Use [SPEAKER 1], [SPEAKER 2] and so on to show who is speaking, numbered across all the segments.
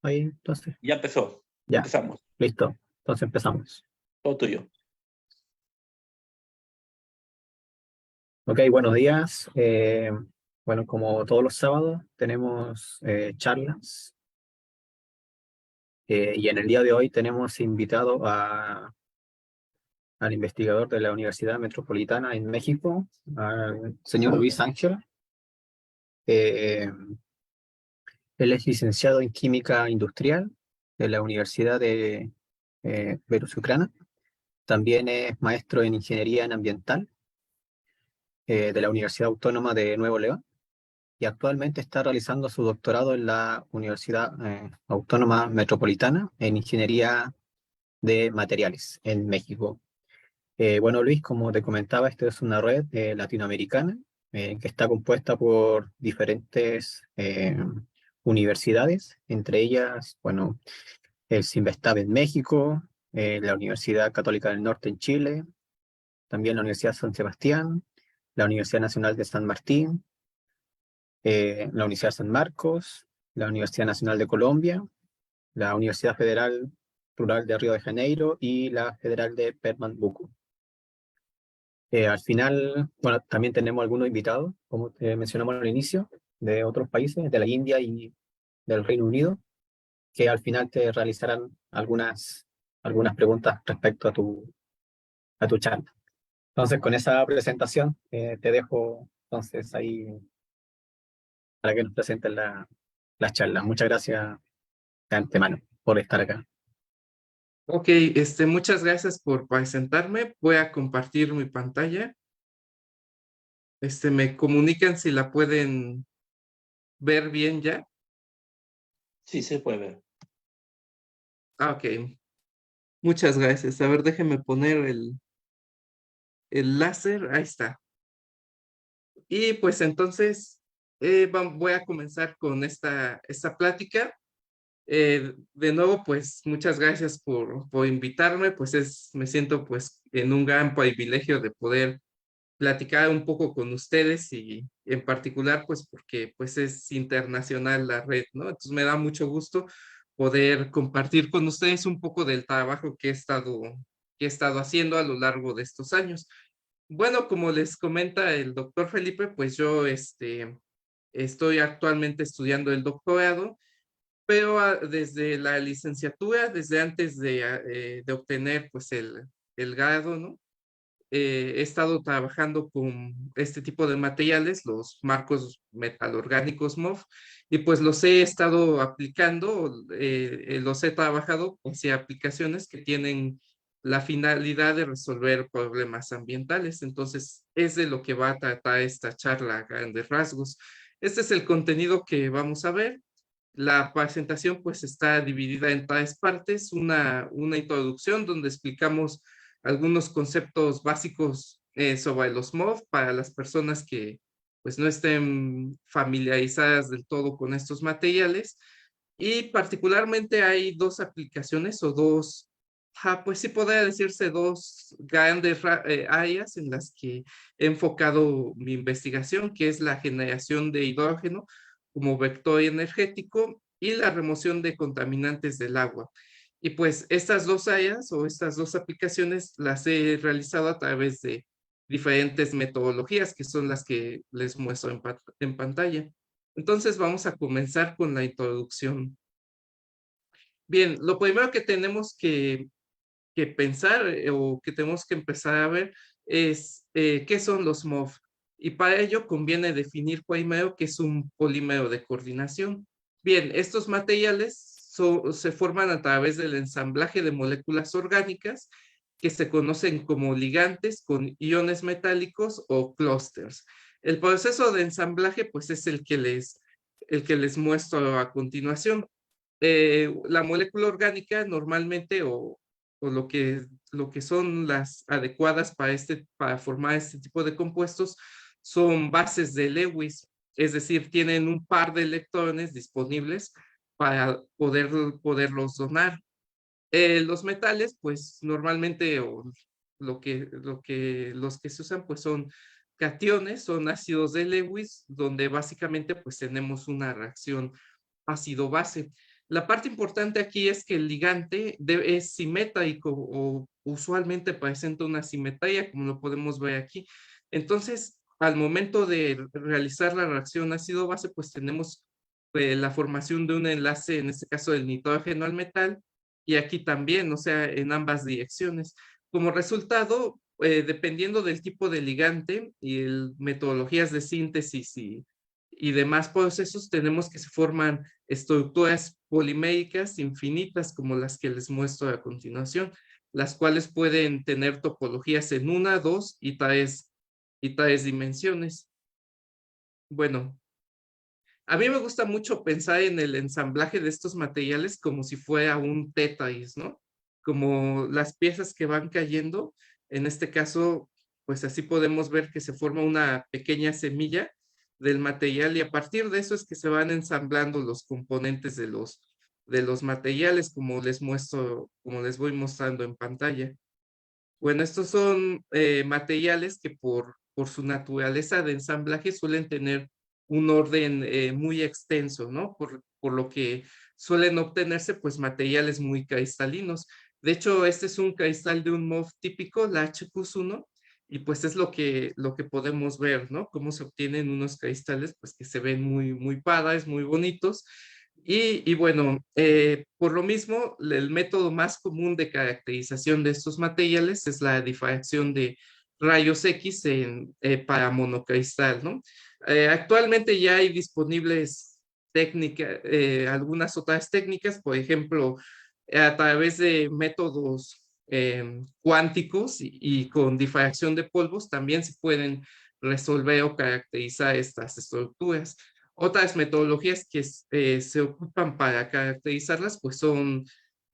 [SPEAKER 1] ahí, entonces.
[SPEAKER 2] Ya empezó.
[SPEAKER 1] Ya,
[SPEAKER 2] Empezamos.
[SPEAKER 1] listo. Entonces empezamos.
[SPEAKER 2] Todo tuyo.
[SPEAKER 1] Ok, buenos días. Bueno, como todos los sábados, tenemos charlas. Y en el día de hoy tenemos invitado al investigador de la Universidad Metropolitana en México, al señor Luis Ángel. Eh, Él es licenciado en Química Industrial de la Universidad de Veracruz. También es maestro en Ingeniería en Ambiental de la Universidad Autónoma de Nuevo León y actualmente está realizando su doctorado en la Universidad Autónoma Metropolitana en Ingeniería de Materiales en México. Bueno, Luis, como te comentaba, esta es una red latinoamericana que está compuesta por diferentes universidades, entre ellas, bueno, el CIMBESTAB en México, la Universidad Católica del Norte en Chile, también la Universidad San Sebastián, la Universidad Nacional de San Martín, la Universidad San Marcos, la Universidad Nacional de Colombia, la Universidad Federal Rural de Río de Janeiro y la Federal de Pernambuco. Al final, bueno, también tenemos algunos invitados, como mencionamos al inicio, de otros países, de la India y del Reino Unido, que al final te realizarán algunas preguntas respecto a tu charla. Entonces, con esa presentación, te dejo entonces ahí para que nos presenten la charla. Muchas gracias de antemano por estar acá.
[SPEAKER 3] Ok, muchas gracias por presentarme. Voy a compartir mi pantalla. Me comunican si la pueden ver bien ya.
[SPEAKER 2] Sí, se puede ver.
[SPEAKER 3] Ah, ok. Muchas gracias. A ver, déjenme poner el láser. Ahí está. Y pues entonces voy a comenzar con esta plática. De nuevo, pues muchas gracias por invitarme. Pues me siento pues en un gran privilegio de poder platicar un poco con ustedes y en particular pues porque pues es internacional la red, ¿no? Entonces me da mucho gusto poder compartir con ustedes un poco del trabajo que he estado haciendo a lo largo de estos años. Bueno, como les comenta el doctor Felipe, pues yo estoy actualmente estudiando el doctorado, pero desde la licenciatura, desde antes de obtener pues el grado, ¿no? He estado trabajando con este tipo de materiales, los marcos metalorgánicos MOF, y pues los he estado aplicando, los he trabajado hacia aplicaciones que tienen la finalidad de resolver problemas ambientales. Entonces, es de lo que va a tratar esta charla a grandes rasgos. Este es el contenido que vamos a ver. La presentación pues está dividida en tres partes, una introducción donde explicamos algunos conceptos básicos sobre los MOF para las personas que pues no estén familiarizadas del todo con estos materiales, y particularmente hay dos aplicaciones o pues sí podría decirse dos grandes áreas en las que he enfocado mi investigación, que es la generación de hidrógeno como vector energético y la remoción de contaminantes del agua. Y pues estas dos áreas o estas dos aplicaciones las he realizado a través de diferentes metodologías que son las que les muestro en pantalla. Entonces vamos a comenzar con la introducción. Bien, lo primero que tenemos que pensar o que tenemos que empezar a ver es qué son los MOF. Y para ello conviene definir primero qué es un polímero de coordinación. Bien, estos materiales se forman a través del ensamblaje de moléculas orgánicas que se conocen como ligantes con iones metálicos o clústeres. El proceso de ensamblaje pues es el que les muestro a continuación. La molécula orgánica normalmente o lo que son las adecuadas para formar este tipo de compuestos son bases de Lewis, es decir, tienen un par de electrones disponibles para poderlos donar. Los metales, pues normalmente los que se usan pues son cationes, son ácidos de Lewis, donde básicamente pues tenemos una reacción ácido-base. La parte importante aquí es que el ligante es simétrico o usualmente presenta una simetría, como lo podemos ver aquí. Entonces, al momento de realizar la reacción ácido-base, pues tenemos la formación de un enlace, en este caso del nitrógeno al metal, y aquí también, o sea, en ambas direcciones. Como resultado, dependiendo del tipo de ligante y metodologías de síntesis y demás procesos, tenemos que se forman estructuras poliméricas infinitas como las que les muestro a continuación, las cuales pueden tener topologías en una, dos y tres dimensiones. Bueno, a mí me gusta mucho pensar en el ensamblaje de estos materiales como si fuera un Tetris, ¿no? Como las piezas que van cayendo. En este caso, pues así podemos ver que se forma una pequeña semilla del material y a partir de eso es que se van ensamblando los componentes de los materiales como les muestro, como les voy mostrando en pantalla. Bueno, estos son materiales que por su naturaleza de ensamblaje suelen tener un orden muy extenso, ¿no? Por lo que suelen obtenerse pues materiales muy cristalinos. De hecho, este es un cristal de un MOF típico, la HQ1, y pues es lo que podemos ver, ¿no? Cómo se obtienen unos cristales pues que se ven muy padres, muy bonitos. Y bueno, por lo mismo, el método más común de caracterización de estos materiales es la difracción de rayos X para monocristal, ¿no? Actualmente ya hay disponibles técnicas, algunas otras técnicas, por ejemplo, a través de métodos cuánticos y con difracción de polvos también se pueden resolver o caracterizar estas estructuras. Otras metodologías que se ocupan para caracterizarlas, pues son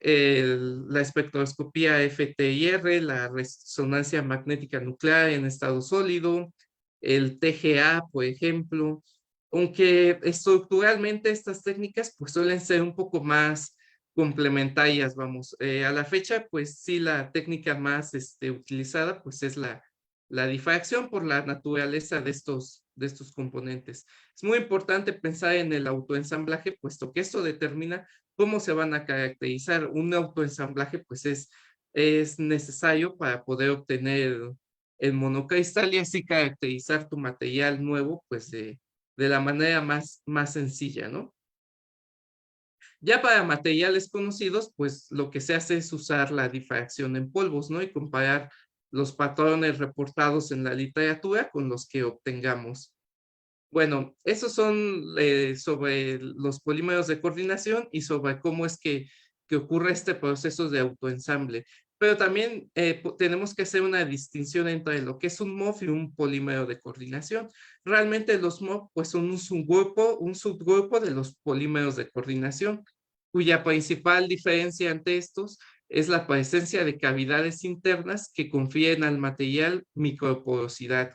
[SPEAKER 3] la espectroscopía FTIR, la resonancia magnética nuclear en estado sólido, el TGA, por ejemplo, aunque estructuralmente estas técnicas pues suelen ser un poco más complementarias, vamos. A la fecha, pues sí, la técnica más utilizada pues es la difracción por la naturaleza de estos componentes. Es muy importante pensar en el autoensamblaje, puesto que esto determina cómo se van a caracterizar. Un autoensamblaje, pues es necesario para poder obtener el monocristal y así caracterizar tu material nuevo, pues de la manera más sencilla, ¿no? Ya para materiales conocidos, pues lo que se hace es usar la difracción en polvos, ¿no? Y comparar los patrones reportados en la literatura con los que obtengamos. Bueno, esos son sobre los polímeros de coordinación y sobre cómo es que ocurre este proceso de autoensamble. Pero también tenemos que hacer una distinción entre lo que es un MOF y un polímero de coordinación. Realmente los MOF pues, son un subgrupo de los polímeros de coordinación, cuya principal diferencia ante estos es la presencia de cavidades internas que confieren al material microporosidad.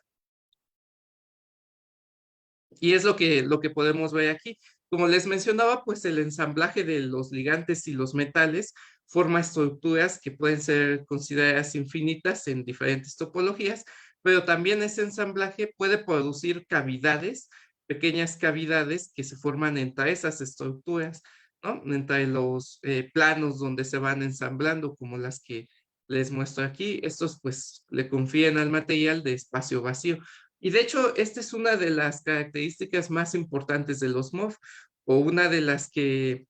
[SPEAKER 3] Y es lo que podemos ver aquí. Como les mencionaba, pues el ensamblaje de los ligantes y los metales forma estructuras que pueden ser consideradas infinitas en diferentes topologías, pero también ese ensamblaje puede producir cavidades, pequeñas cavidades que se forman entre esas estructuras, ¿no? Entre los planos donde se van ensamblando, como las que les muestro aquí. Estos pues le confieren al material de espacio vacío. Y de hecho, esta es una de las características más importantes de los MOF, o una de las que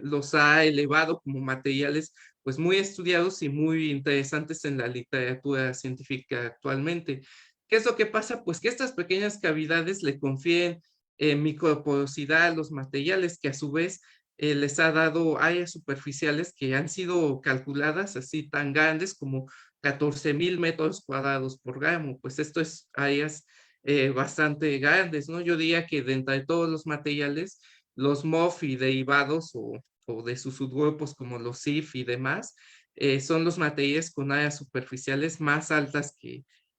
[SPEAKER 3] los ha elevado como materiales pues muy estudiados y muy interesantes en la literatura científica actualmente. ¿Qué es lo que pasa? Pues que estas pequeñas cavidades le confieren microporosidad a los materiales que a su vez les ha dado áreas superficiales que han sido calculadas así tan grandes como 14,000 metros cuadrados por gramo. Pues esto es áreas bastante grandes, ¿no? Yo diría que de entre todos los materiales, los MOF y derivados o de sus subgrupos como los SIF y demás, son los materiales con áreas superficiales más altas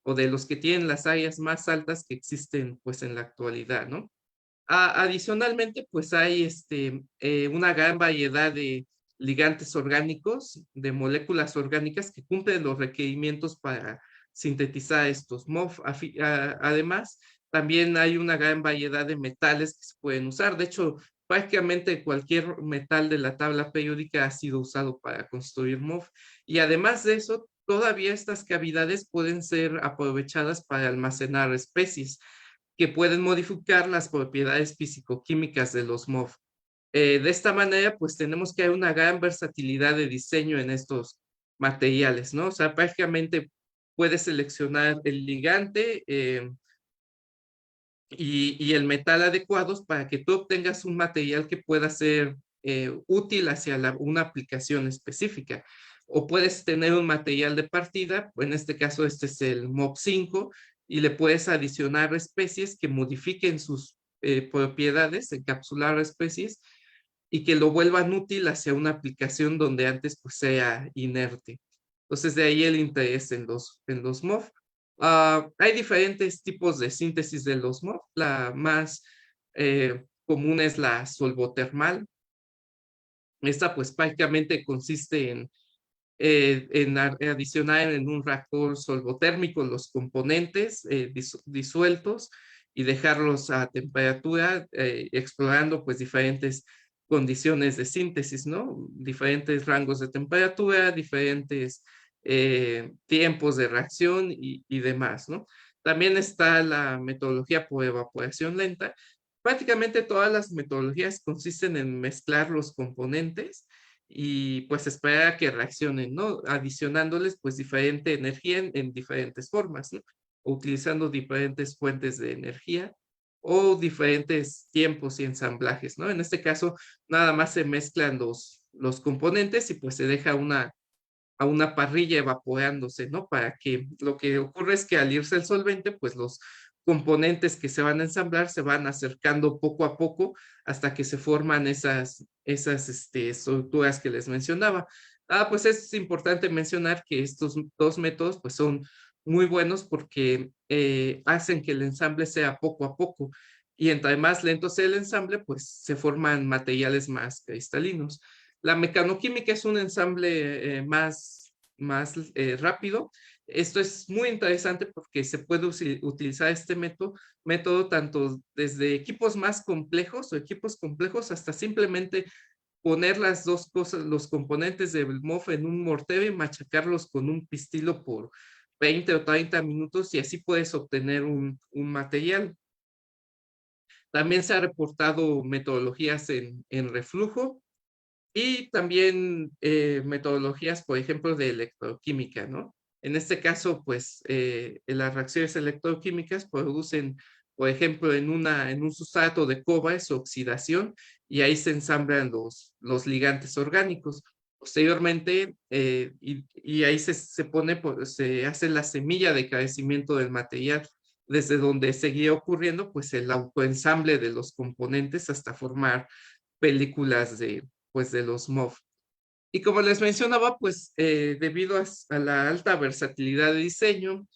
[SPEAKER 3] o de los que tienen las áreas más altas que existen pues en la actualidad, ¿no? Adicionalmente, pues hay una gran variedad de ligantes orgánicos, de moléculas orgánicas que cumplen los requerimientos para sintetizar estos MOF. Además, también hay una gran variedad de metales que se pueden usar. De hecho, prácticamente cualquier metal de la tabla periódica ha sido usado para construir MOF. Y además de eso, todavía estas cavidades pueden ser aprovechadas para almacenar especies que pueden modificar las propiedades físico-químicas de los MOF. De esta manera, pues tenemos que hay una gran versatilidad de diseño en estos materiales, ¿no? O sea, prácticamente puedes seleccionar el ligante y el metal adecuados para que tú obtengas un material que pueda ser útil hacia una aplicación específica. O puedes tener un material de partida, en este caso este es el MOP5, y le puedes adicionar especies que modifiquen sus propiedades, encapsular especies, y que lo vuelvan útil hacia una aplicación donde antes pues sea inerte. Entonces de ahí el interés en los MOF. Hay diferentes tipos de síntesis de los MOF. La más común es la solvotermal. Esta pues prácticamente consiste en adicionar en un reactor solvotérmico los componentes disueltos y dejarlos a temperatura, explorando pues diferentes condiciones de síntesis, ¿no? Diferentes rangos de temperatura, diferentes tiempos de reacción y demás, ¿no? También está la metodología por evaporación lenta. Prácticamente todas las metodologías consisten en mezclar los componentes y pues esperar a que reaccionen, ¿no? Adicionándoles pues diferente energía en diferentes formas, ¿no? O utilizando diferentes fuentes de energía o diferentes tiempos y ensamblajes, ¿no? En este caso, nada más se mezclan los componentes y pues se deja a una parrilla evaporándose, ¿no? Para que lo que ocurre es que al irse el solvente, pues los componentes que se van a ensamblar se van acercando poco a poco hasta que se forman esas estructuras que les mencionaba. Pues es importante mencionar que estos dos métodos pues son muy buenos porque hacen que el ensamble sea poco a poco y entre más lento sea el ensamble, pues se forman materiales más cristalinos. La mecanoquímica es un ensamble más rápido. Esto es muy interesante porque se puede utilizar este método tanto desde equipos más complejos o equipos complejos hasta simplemente poner las dos cosas, los componentes del MOF en un mortero y machacarlos con un pistilo por 20 o 30 minutos y así puedes obtener un material. También se ha reportado metodologías en reflujo y también metodologías, por ejemplo, de electroquímica, ¿no? En este caso, pues, las reacciones electroquímicas producen, por ejemplo, en un sustrato de cobre es oxidación y ahí se ensamblan los ligantes orgánicos. Posteriormente, y ahí se hace la semilla de crecimiento del material, desde donde seguía ocurriendo, pues, el autoensamble de los componentes hasta formar películas pues, de los MOF. Y como les mencionaba, pues debido a la alta versatilidad de diseño,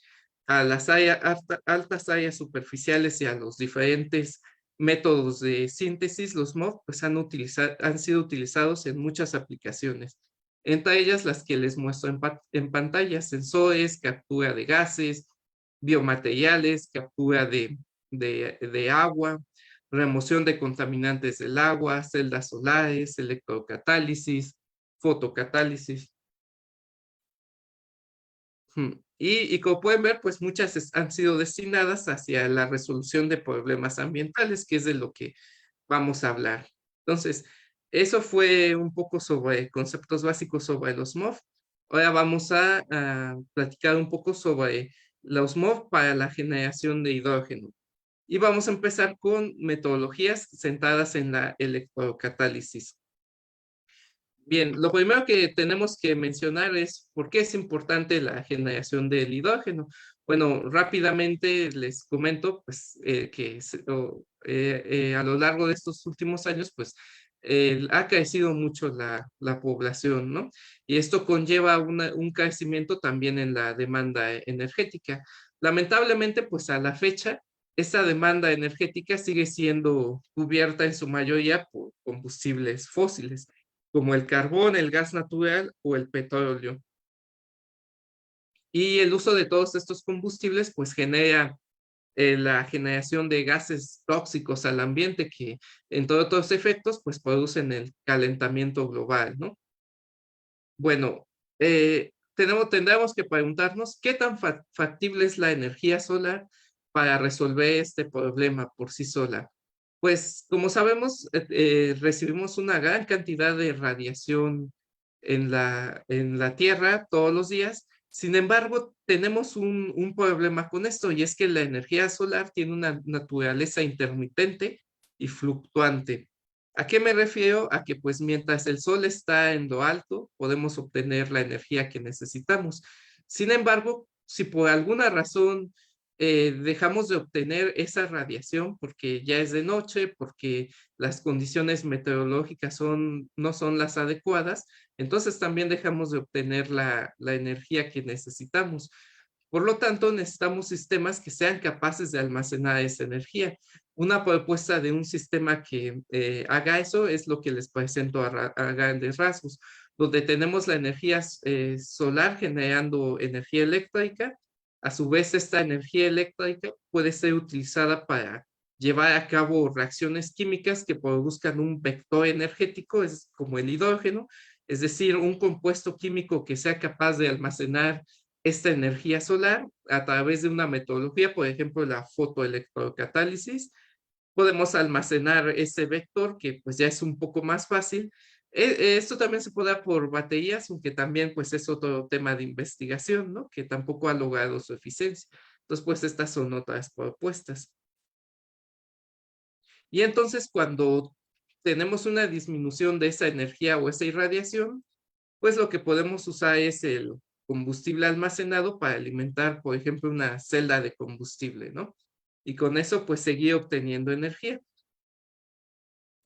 [SPEAKER 3] a las altas áreas superficiales y a los diferentes métodos de síntesis, los MOF pues, han sido utilizados en muchas aplicaciones. Entre ellas las que les muestro en pantalla, sensores, captura de gases, biomateriales, captura de agua, remoción de contaminantes del agua, celdas solares, electrocatálisis, fotocatálisis. Y como pueden ver, pues muchas han sido destinadas hacia la resolución de problemas ambientales, que es de lo que vamos a hablar. Entonces, eso fue un poco sobre conceptos básicos sobre los MOF. Ahora vamos a platicar un poco sobre los MOF para la generación de hidrógeno. Y vamos a empezar con metodologías centradas en la electrocatálisis. Bien, lo primero que tenemos que mencionar es por qué es importante la generación del hidrógeno. Bueno, rápidamente les comento pues, que a lo largo de estos últimos años pues, ha crecido mucho la población, ¿no? Y esto conlleva un crecimiento también en la demanda energética. Lamentablemente, pues a la fecha, esta demanda energética sigue siendo cubierta en su mayoría por combustibles fósiles como el carbón, el gas natural o el petróleo. Y el uso de todos estos combustibles pues genera la generación de gases tóxicos al ambiente que, entre otros efectos, pues producen el calentamiento global, ¿no? Bueno, tendremos que preguntarnos qué tan factible es la energía solar para resolver este problema por sí sola. Pues como sabemos, recibimos una gran cantidad de radiación en la Tierra todos los días. Sin embargo, tenemos un problema con esto, y es que la energía solar tiene una naturaleza intermitente y fluctuante. ¿A qué me refiero? A que pues mientras el sol está en lo alto, podemos obtener la energía que necesitamos. Sin embargo, si por alguna razón dejamos de obtener esa radiación porque ya es de noche, porque las condiciones meteorológicas no son las adecuadas, entonces también dejamos de obtener la energía que necesitamos. Por lo tanto, necesitamos sistemas que sean capaces de almacenar esa energía. Una propuesta de un sistema que haga eso es lo que les presento a grandes rasgos, donde tenemos la energía solar generando energía eléctrica. A su vez, esta energía eléctrica puede ser utilizada para llevar a cabo reacciones químicas que produzcan un vector energético, es como el hidrógeno, es decir, un compuesto químico que sea capaz de almacenar esta energía solar a través de una metodología, por ejemplo, la fotoelectrocatálisis. Podemos almacenar ese vector que pues ya es un poco más fácil. Esto también se puede dar por baterías, aunque también pues es otro tema de investigación, ¿no? Que tampoco ha logrado su eficiencia. Entonces pues estas son otras propuestas. Y entonces cuando tenemos una disminución de esa energía o esa irradiación, pues lo que podemos usar es el combustible almacenado para alimentar, por ejemplo, una celda de combustible, ¿no? Y con eso, pues, seguir obteniendo energía.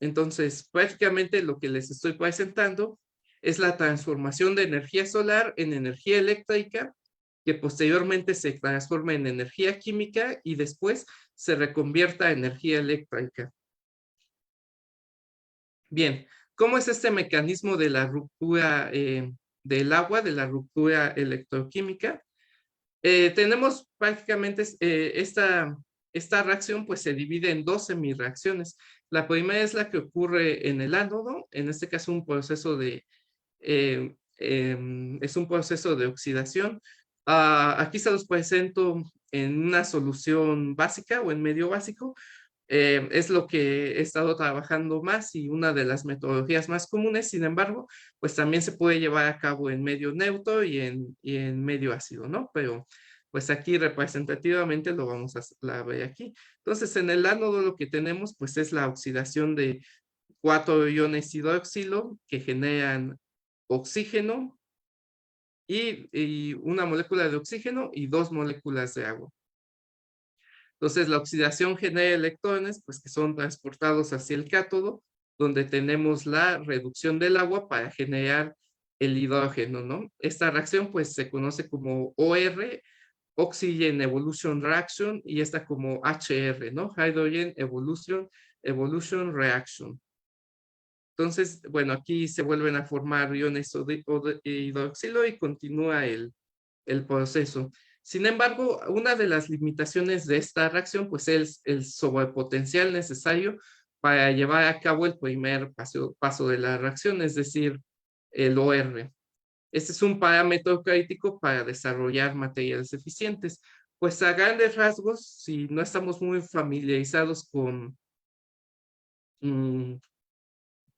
[SPEAKER 3] Entonces, prácticamente lo que les estoy presentando es la transformación de energía solar en energía eléctrica, que posteriormente se transforma en energía química y después se reconvierta a energía eléctrica. Bien, ¿cómo es este mecanismo de la ruptura del agua, de la ruptura electroquímica? Tenemos prácticamente esta reacción, pues se divide en dos semireacciones. La primera es la que ocurre en el ánodo, en este caso es un proceso de oxidación. Aquí se los presento en una solución básica o en medio básico. Es lo que he estado trabajando más y una de las metodologías más comunes. Sin embargo, pues también se puede llevar a cabo en medio neutro y en medio ácido, ¿no? Pero pues aquí representativamente lo vamos a ver aquí. Entonces, en el ánodo lo que tenemos pues es la oxidación de 4 iones hidroxilo que generan oxígeno y una molécula de oxígeno y 2 moléculas de agua. Entonces, la oxidación genera electrones, pues que son transportados hacia el cátodo, donde tenemos la reducción del agua para generar el hidrógeno, ¿no? Esta reacción, pues, se conoce como OR, Oxygen Evolution Reaction, y esta como HR, ¿no? Hydrogen Evolution Reaction. Entonces, bueno, aquí se vuelven a formar iones de hidroxilo y continúa el proceso. Sin embargo, una de las limitaciones de esta reacción pues es el sobrepotencial necesario para llevar a cabo el primer paso de la reacción, es decir, el OR. Este es un parámetro crítico para desarrollar materiales eficientes. Pues a grandes rasgos, si no estamos muy familiarizados mm,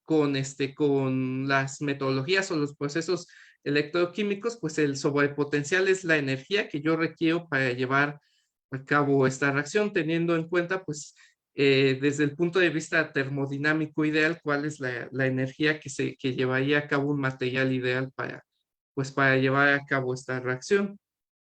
[SPEAKER 3] con las metodologías o los procesos electroquímicos, pues el sobrepotencial es la energía que yo requiero para llevar a cabo esta reacción, teniendo en cuenta, pues, desde el punto de vista termodinámico ideal, cuál es la energía que llevaría a cabo un material ideal para llevar a cabo esta reacción.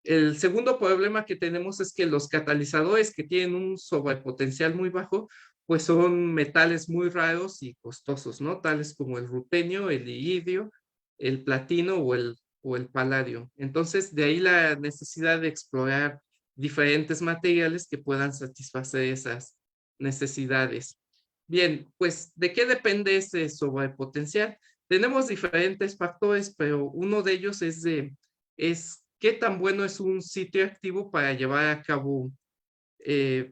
[SPEAKER 3] El segundo problema que tenemos es que los catalizadores que tienen un sobrepotencial muy bajo, pues son metales muy raros y costosos, ¿no? Tales como el rutenio, el iridio, el platino o el paladio. Entonces, de ahí la necesidad de explorar diferentes materiales que puedan satisfacer esas necesidades. Bien, pues, ¿de qué depende ese sobrepotencial? Tenemos diferentes factores, pero uno de ellos es qué tan bueno es un sitio activo para llevar a cabo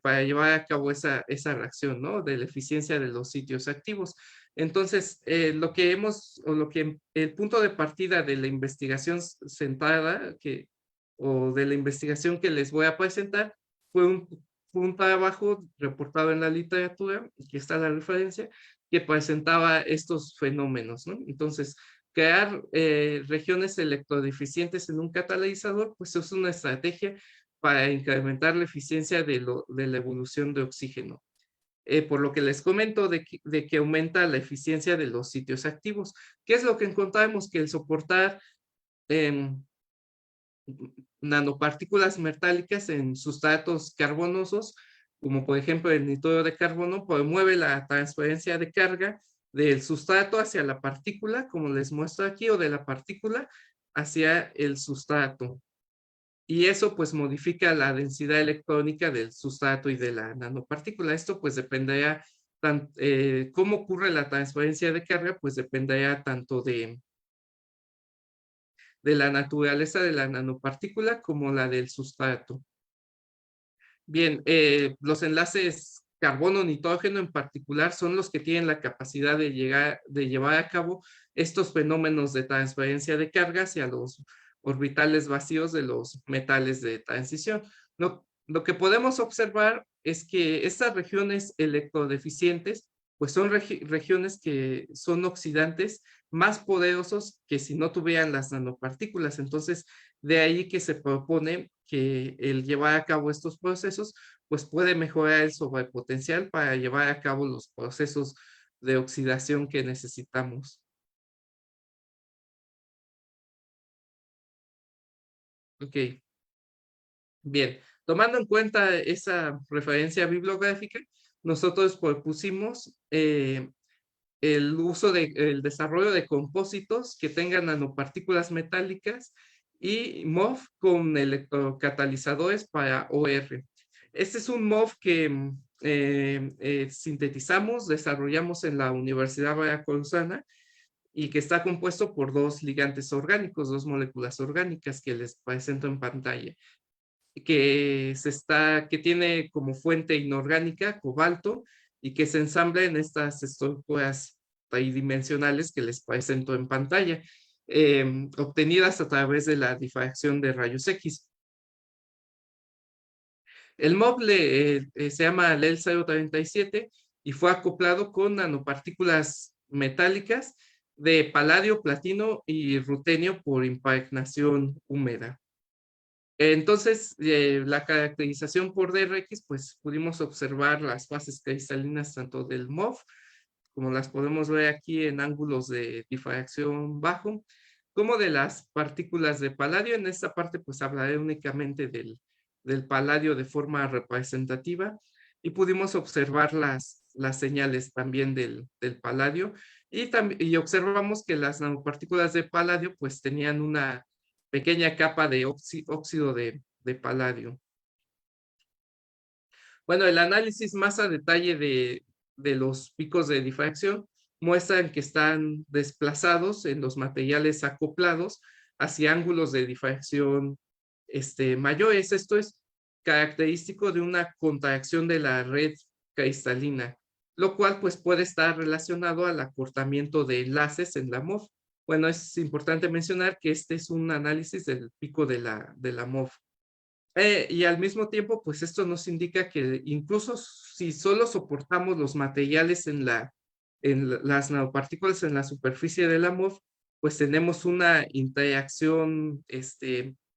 [SPEAKER 3] para llevar a cabo esa reacción, ¿no? De la eficiencia de los sitios activos. Entonces, el punto de partida de la investigación centrada, o de la investigación que les voy a presentar, fue un trabajo reportado en la literatura, aquí está la referencia, que presentaba estos fenómenos, ¿no? Entonces, crear regiones electrodeficientes en un catalizador, pues es una estrategia para incrementar la eficiencia de la evolución de oxígeno. Por lo que les comento de que aumenta la eficiencia de los sitios activos. ¿Qué es lo que encontramos? Que el soportar nanopartículas metálicas en sustratos carbonosos, como por ejemplo el nitrógeno de carbono, promueve la transferencia de carga del sustrato hacia la partícula, como les muestro aquí, o de la partícula hacia el sustrato. Y eso pues modifica la densidad electrónica del sustrato y de la nanopartícula. Esto pues dependerá, cómo ocurre la transferencia de carga, pues dependerá tanto de la naturaleza de la nanopartícula como la del sustrato. Bien, los enlaces carbono-nitrógeno en particular son los que tienen la capacidad de llevar a cabo estos fenómenos de transferencia de carga hacia los orbitales vacíos de los metales de transición. Lo que podemos observar es que estas regiones electrodeficientes pues son regiones que son oxidantes más poderosos que si no tuvieran las nanopartículas. Entonces, de ahí que se propone que el llevar a cabo estos procesos, pues puede mejorar el sobrepotencial para llevar a cabo los procesos de oxidación que necesitamos. Ok, bien. Tomando en cuenta esa referencia bibliográfica, nosotros propusimos el desarrollo de compósitos que tengan nanopartículas metálicas y MOF con electrocatalizadores para OR. Este es un MOF que sintetizamos, desarrollamos en la Universidad Veracruzana y que está compuesto por dos ligantes orgánicos, dos moléculas orgánicas que les presento en pantalla, que tiene como fuente inorgánica cobalto y que se ensambla en estas estructuras tridimensionales que les presento en pantalla, obtenidas a través de la difracción de rayos X. El MOB se llama LEL 037 y fue acoplado con nanopartículas metálicas de paladio, platino y rutenio por impregnación húmeda. Entonces, la caracterización por DRX, pues pudimos observar las fases cristalinas tanto del MOF, como las podemos ver aquí en ángulos de difracción bajo, como de las partículas de paladio. En esta parte, pues hablaré únicamente del paladio de forma representativa y pudimos observar las señales también del paladio y observamos que las nanopartículas de paladio pues tenían una pequeña capa de óxido de paladio. Bueno, el análisis más a detalle de los picos de difracción muestran que están desplazados en los materiales acoplados hacia ángulos de difracción mayores. Esto es característico de una contracción de la red cristalina, lo cual pues puede estar relacionado al acortamiento de enlaces en la MOF. Bueno, es importante mencionar que este es un análisis del pico de la MOF. Y al mismo tiempo, pues esto nos indica que incluso si solo soportamos los materiales en las nanopartículas en la superficie de la MOF, pues tenemos una interacción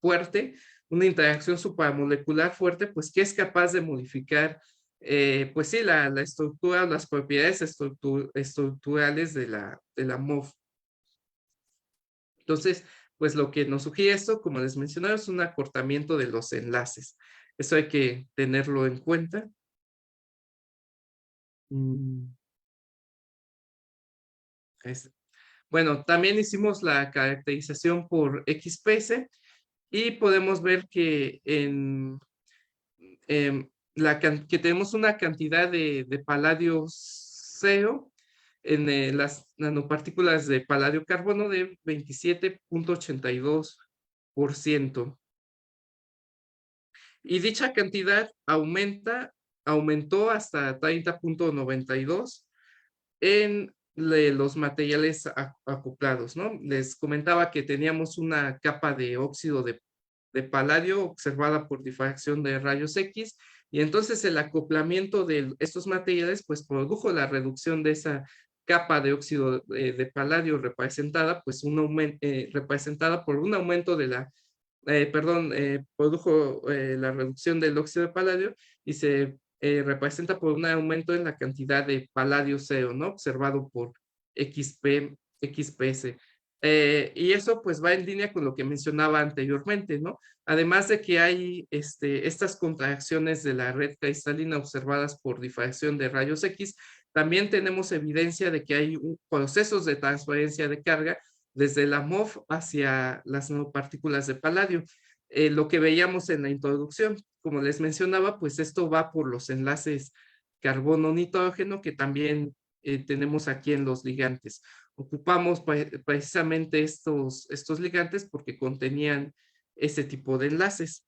[SPEAKER 3] fuerte, una interacción supramolecular fuerte, pues que es capaz de modificar, pues sí, la estructura, las propiedades estructurales de la MOF. Entonces, pues lo que nos sugiere esto, como les mencionaba, es un acortamiento de los enlaces. Eso hay que tenerlo en cuenta. Bueno, también hicimos la caracterización por XPS y podemos ver que, que tenemos una cantidad de paladio 0 en las nanopartículas de paladio carbono de 27.82%. Y dicha cantidad aumentó hasta 30.92 en los materiales acoplados, ¿no? Les comentaba que teníamos una capa de óxido de paladio observada por difracción de rayos X, y entonces el acoplamiento de estos materiales pues produjo la reducción de esa capa de óxido de paladio representada, pues representada por un aumento de la, produjo la reducción del óxido de paladio y se representa por un aumento en la cantidad de paladio cero, ¿no? Observado por XPS. Y eso pues va en línea con lo que mencionaba anteriormente, ¿no? Además de que hay estas contracciones de la red cristalina observadas por difracción de rayos X, también tenemos evidencia de que hay procesos de transferencia de carga desde la MOF hacia las nanopartículas de paladio. Lo que veíamos en la introducción, como les mencionaba, pues esto va por los enlaces carbono-nitrógeno que también tenemos aquí en los ligantes. Ocupamos precisamente estos ligantes porque contenían ese tipo de enlaces.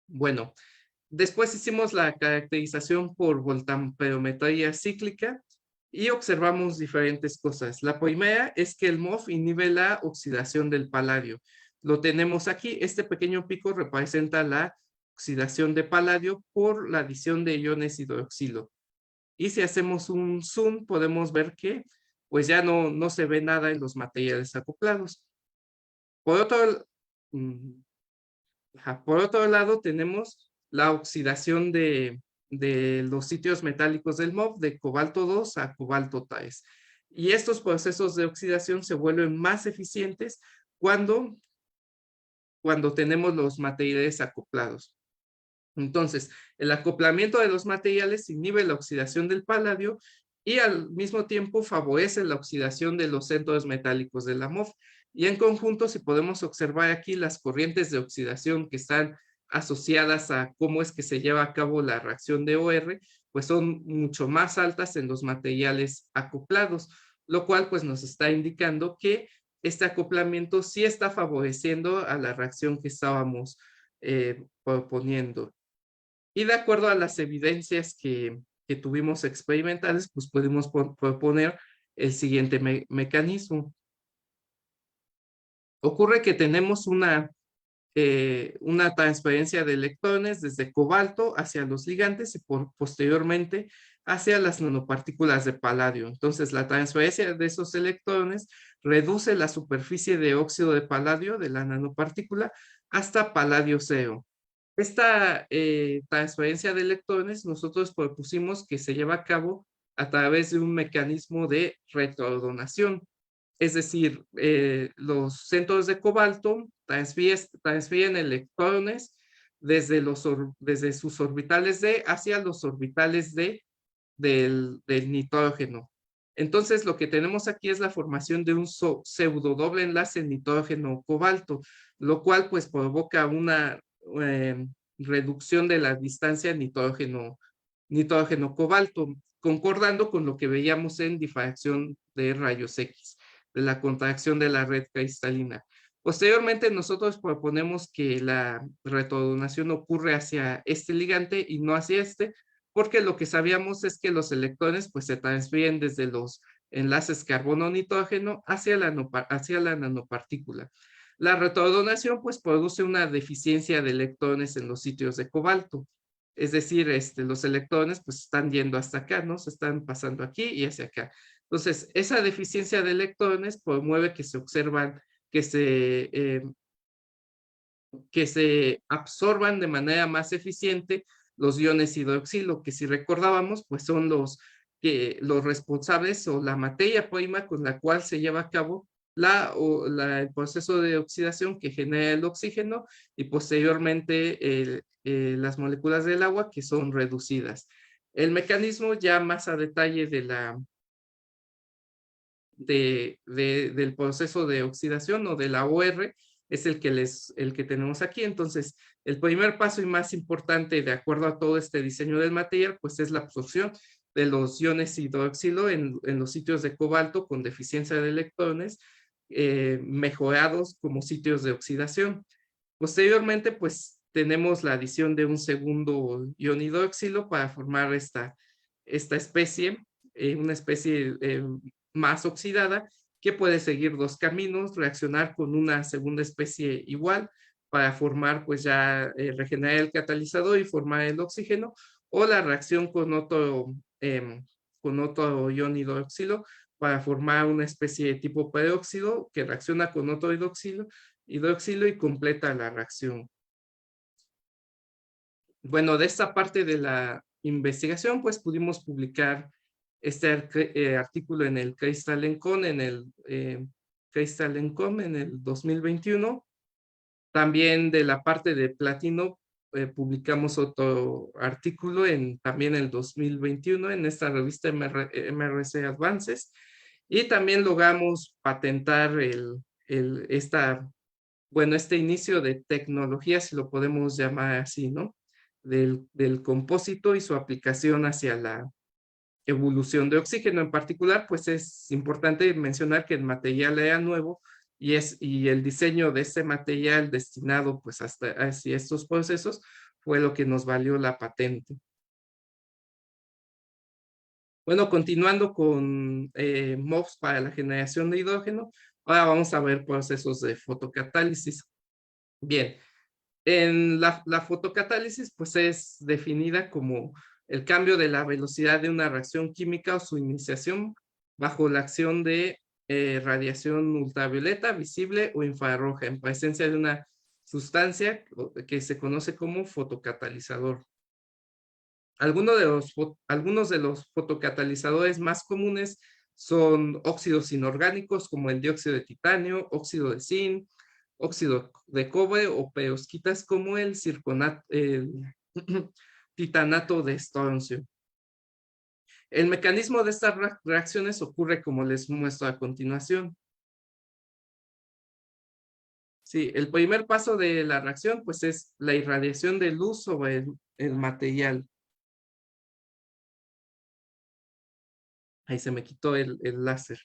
[SPEAKER 3] Bueno, después hicimos la caracterización por voltamperometría cíclica y observamos diferentes cosas. La primera es que el MOF inhibe la oxidación del paladio. Lo tenemos aquí. Este pequeño pico representa la oxidación de paladio por la adición de iones hidroxilo. Y si hacemos un zoom, podemos ver que pues ya no se ve nada en los materiales acoplados. Por otro lado, tenemos la oxidación de los sitios metálicos del MOF de cobalto 2 a cobalto 3. Y estos procesos de oxidación se vuelven más eficientes cuando tenemos los materiales acoplados. Entonces, el acoplamiento de los materiales inhibe la oxidación del paladio y al mismo tiempo favorece la oxidación de los centros metálicos de la MOF. Y en conjunto, si podemos observar aquí las corrientes de oxidación que están asociadas a cómo es que se lleva a cabo la reacción de OR, pues son mucho más altas en los materiales acoplados, lo cual pues nos está indicando que este acoplamiento sí está favoreciendo a la reacción que estábamos proponiendo. Y de acuerdo a las evidencias que tuvimos experimentales, pues podemos proponer el siguiente mecanismo. Ocurre que tenemos una transferencia de electrones desde cobalto hacia los ligantes y posteriormente hacia las nanopartículas de paladio. Entonces, la transferencia de esos electrones reduce la superficie de óxido de paladio de la nanopartícula hasta paladio cero. Esta transferencia de electrones nosotros propusimos que se lleva a cabo a través de un mecanismo de retrodonación. Es decir, los centros de cobalto transfieren electrones desde sus orbitales D hacia los orbitales D del nitrógeno. Entonces, lo que tenemos aquí es la formación de un pseudo doble enlace nitrógeno-cobalto, lo cual pues provoca una reducción de la distancia nitrógeno-cobalto, concordando con lo que veíamos en difracción de rayos X, de la contracción de la red cristalina. Posteriormente, nosotros proponemos que la retrodonación ocurre hacia este ligante y no hacia este, porque lo que sabíamos es que los electrones pues se transfieren desde los enlaces carbono-nitrógeno hacia la nanopartícula. La retrodonación pues produce una deficiencia de electrones en los sitios de cobalto. Es decir, los electrones pues están yendo hasta acá, ¿no? Se están pasando aquí y hacia acá. Entonces, esa deficiencia de electrones promueve que se observan, que se absorban de manera más eficiente los iones hidroxilo, que si recordábamos, pues son los responsables o la materia prima con la cual se lleva a cabo el proceso de oxidación que genera el oxígeno y posteriormente las moléculas del agua que son reducidas. El mecanismo ya más a detalle del proceso de oxidación o de la OR es el que tenemos aquí. Entonces, el primer paso y más importante de acuerdo a todo este diseño del material, pues es la absorción de los iones hidroxilo en los sitios de cobalto con deficiencia de electrones, mejorados como sitios de oxidación. Posteriormente, pues tenemos la adición de un segundo ion hidroxilo para formar esta especie, una especie más oxidada, que puede seguir dos caminos: reaccionar con una segunda especie igual para formar, pues ya regenerar el catalizador y formar el oxígeno, o la reacción con otro ion hidroxilo para formar una especie de tipo peróxido que reacciona con otro hidroxilo y completa la reacción. Bueno, de esta parte de la investigación, pues pudimos publicar este artículo en el Crystal&Com en el 2021. También de la parte de platino, publicamos otro artículo también en el 2021 en esta revista MRC Advances, y también logramos patentar este inicio de tecnología, si lo podemos llamar así, ¿no? Del compósito y su aplicación hacia la evolución de oxígeno. En particular, pues es importante mencionar que el material era nuevo y el diseño de ese material destinado pues hacia estos procesos fue lo que nos valió la patente. Bueno, continuando con MOFs para la generación de hidrógeno, ahora vamos a ver procesos de fotocatálisis. Bien, en la fotocatálisis pues es definida como el cambio de la velocidad de una reacción química o su iniciación bajo la acción de radiación ultravioleta, visible o infrarroja en presencia de una sustancia que se conoce como fotocatalizador. Algunos de los fotocatalizadores más comunes son óxidos inorgánicos como el dióxido de titanio, óxido de zinc, óxido de cobre, o perovskitas como el titanato de estroncio. El mecanismo de estas reacciones ocurre como les muestro a continuación. Sí, el primer paso de la reacción pues es la irradiación de luz sobre el material. Ahí se me quitó el láser.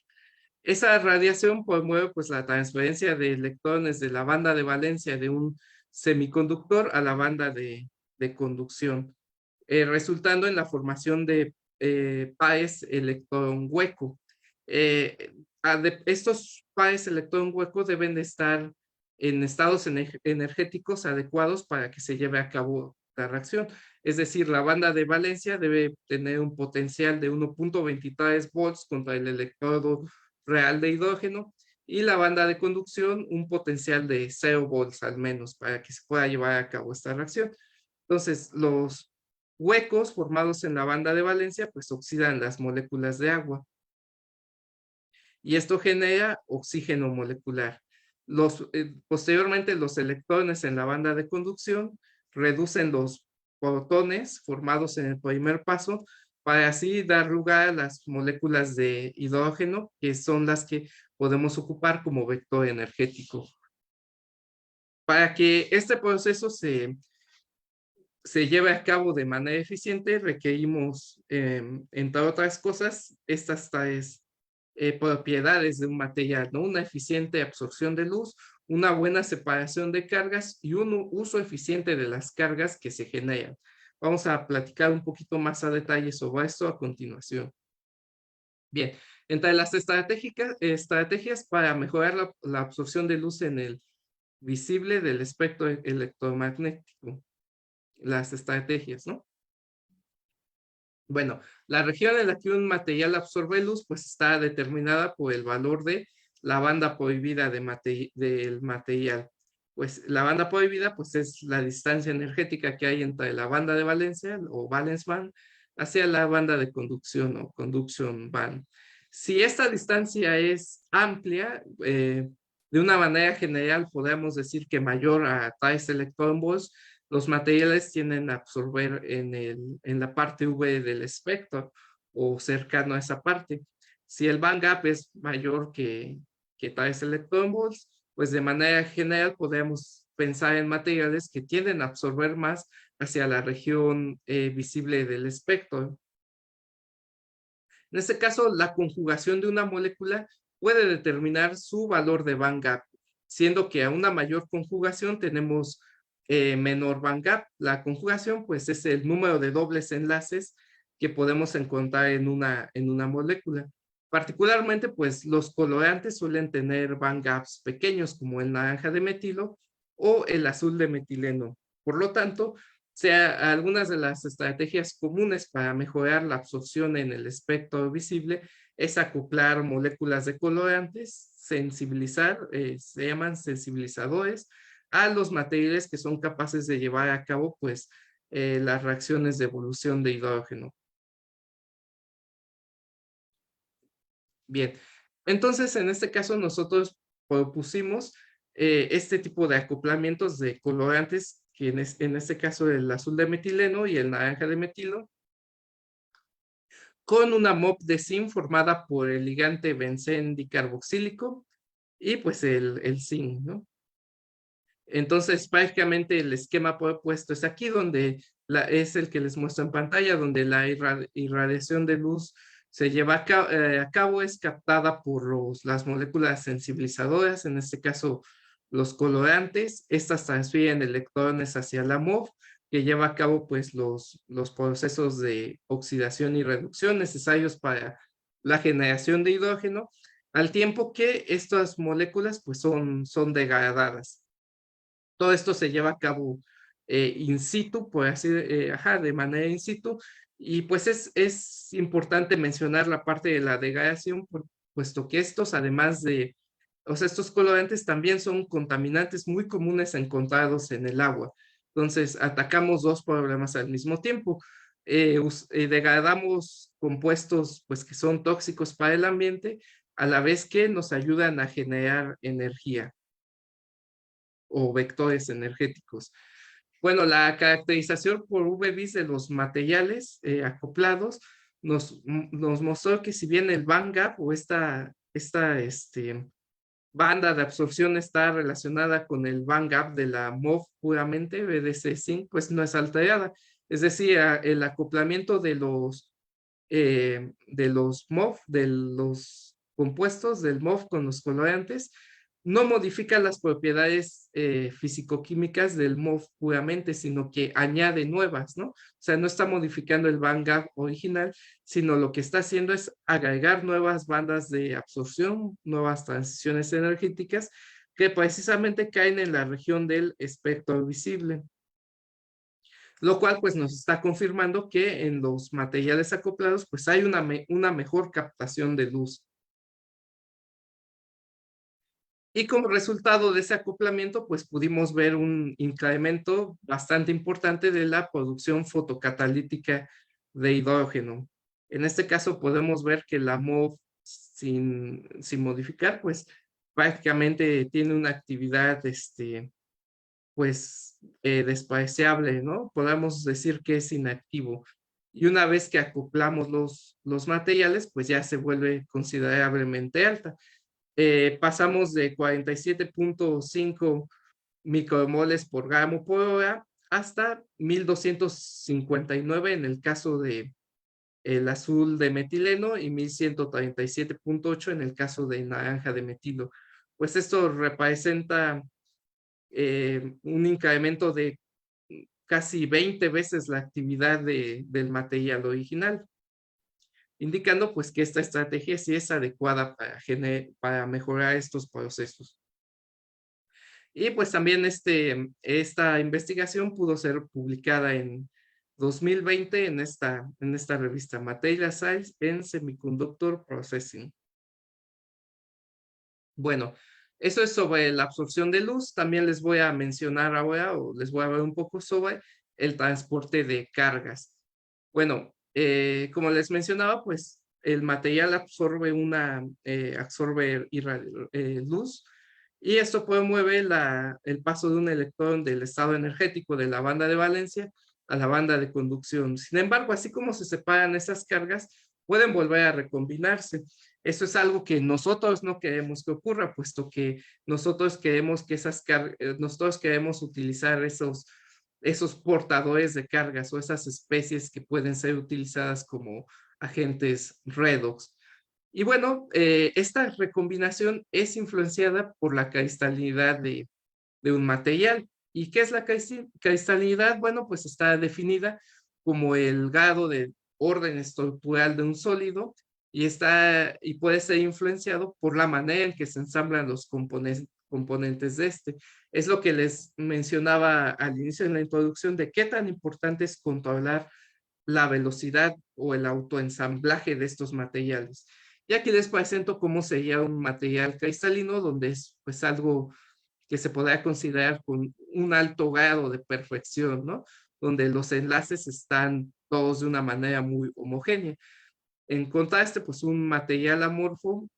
[SPEAKER 3] Esa radiación promueve pues la transferencia de electrones de la banda de valencia de un semiconductor a la banda de conducción, resultando en la formación de pares electrón hueco. Estos pares electrón hueco deben de estar en estados energéticos adecuados para que se lleve a cabo la reacción. Es decir, la banda de valencia debe tener un potencial de 1.23 volts contra el electrodo real de hidrógeno, y la banda de conducción un potencial de 0 volts al menos para que se pueda llevar a cabo esta reacción. Entonces, los huecos formados en la banda de valencia pues oxidan las moléculas de agua, y esto genera oxígeno molecular. Posteriormente, los electrones en la banda de conducción reducen los protones formados en el primer paso para así dar lugar a las moléculas de hidrógeno, que son las que podemos ocupar como vector energético. Para que este proceso se lleve a cabo de manera eficiente, requerimos, entre otras cosas, estas tres propiedades de un material, ¿no? Una eficiente absorción de luz, una buena separación de cargas y un uso eficiente de las cargas que se generan. Vamos a platicar un poquito más a detalle sobre esto a continuación. Bien, entre las estrategias para mejorar la absorción de luz en el visible del espectro electromagnético, las estrategias, ¿no? Bueno, la región en la que un material absorbe luz pues está determinada por el valor de la banda prohibida del material. Pues la banda prohibida pues es la distancia energética que hay entre la banda de valencia o valence band hacia la banda de conducción o conduction band. Si esta distancia es amplia, de una manera general podemos decir que mayor a 3 electronvolts, los materiales tienden a absorber en la parte V del espectro o cercano a esa parte. Si el band gap es mayor que 3 electronvolts, pues de manera general podemos pensar en materiales que tienden a absorber más hacia la región visible del espectro. En este caso, la conjugación de una molécula puede determinar su valor de band gap. siendo que a una mayor conjugación tenemos menor band gap. La conjugación pues es el número de dobles enlaces que podemos encontrar en una molécula. Particularmente, pues los colorantes suelen tener band gaps pequeños, como el naranja de metilo o el azul de metileno. Por lo tanto, algunas de las estrategias comunes para mejorar la absorción en el espectro visible es acoplar moléculas de colorantes, sensibilizar, se llaman sensibilizadores, a los materiales que son capaces de llevar a cabo, pues, las reacciones de evolución de hidrógeno. Bien, entonces en este caso nosotros propusimos este tipo de acoplamientos de colorantes, que en este caso el azul de metileno y el naranja de metilo, con una MOP de zinc formada por el ligante bencén dicarboxílico y pues el zinc, ¿no? Entonces, prácticamente el esquema propuesto es aquí, donde es el que les muestro en pantalla, donde la irradiación de luz se lleva a cabo, es captada por las moléculas sensibilizadoras, en este caso los colorantes. Estas transfieren electrones hacia la MOF, que lleva a cabo pues los procesos de oxidación y reducción necesarios para la generación de hidrógeno, al tiempo que estas moléculas pues son degradadas. Todo esto se lleva a cabo in situ, por así, de manera in situ, y pues es importante mencionar la parte de la degradación, puesto que estos, además de, o sea, estos colorantes también son contaminantes muy comunes encontrados en el agua. Entonces, atacamos dos problemas al mismo tiempo. Degradamos compuestos pues, que son tóxicos para el ambiente, a la vez que nos ayudan a generar energía o vectores energéticos. Bueno, la caracterización por UV-Vis de los materiales acoplados nos mostró que si bien el band gap o esta banda de absorción está relacionada con el band gap de la MOF puramente, BDC5, pues no es alterada. Es decir, el acoplamiento de los MOF, de los compuestos del MOF con los colorantes, no modifica las propiedades físico-químicas del MOF puramente, sino que añade nuevas, ¿no? O sea, no está modificando el band gap original, sino lo que está haciendo es agregar nuevas bandas de absorción, nuevas transiciones energéticas que precisamente caen en la región del espectro visible. Lo cual pues nos está confirmando que en los materiales acoplados pues hay una mejor captación de luz. Y como resultado de ese acoplamiento, pues pudimos ver un incremento bastante importante de la producción fotocatalítica de hidrógeno. En este caso podemos ver que la MOF sin modificar, pues prácticamente tiene una actividad, pues despreciable, ¿no? Podemos decir que es inactivo. Y una vez que acoplamos los materiales, pues ya se vuelve considerablemente alta. Pasamos de 47.5 micromoles por gramo por hora hasta 1259 en el caso de el azul de metileno y 1137.8 en el caso de naranja de metilo. Pues esto representa un incremento de casi 20 veces la actividad del material original, indicando pues que esta estrategia sí es adecuada para mejorar estos procesos. Y pues también esta investigación pudo ser publicada en 2020 en esta revista Material Science en Semiconductor Processing. Bueno, eso es sobre la absorción de luz. También les voy a mencionar ahora, o les voy a hablar un poco sobre el transporte de cargas. Bueno, como les mencionaba, pues el material absorbe luz, y esto promueve el paso de un electrón del estado energético de la banda de valencia a la banda de conducción. Sin embargo, así como se separan esas cargas, pueden volver a recombinarse. Eso es algo que nosotros no queremos que ocurra, puesto que nosotros queremos que nosotros queremos utilizar esos portadores de cargas o esas especies que pueden ser utilizadas como agentes redox. Y bueno, esta recombinación es influenciada por la cristalinidad de un material. ¿Y qué es la cristalinidad? Bueno, pues está definida como el grado de orden estructural de un sólido y puede ser influenciado por la manera en que se ensamblan los componentes de este. Es lo que les mencionaba al inicio de la introducción de qué tan importante es controlar la velocidad o el autoensamblaje de estos materiales. Y aquí les presento cómo sería un material cristalino, donde es pues algo que se podría considerar con un alto grado de perfección, ¿no? Donde los enlaces están todos de una manera muy homogénea. En contraste, pues un material amorfo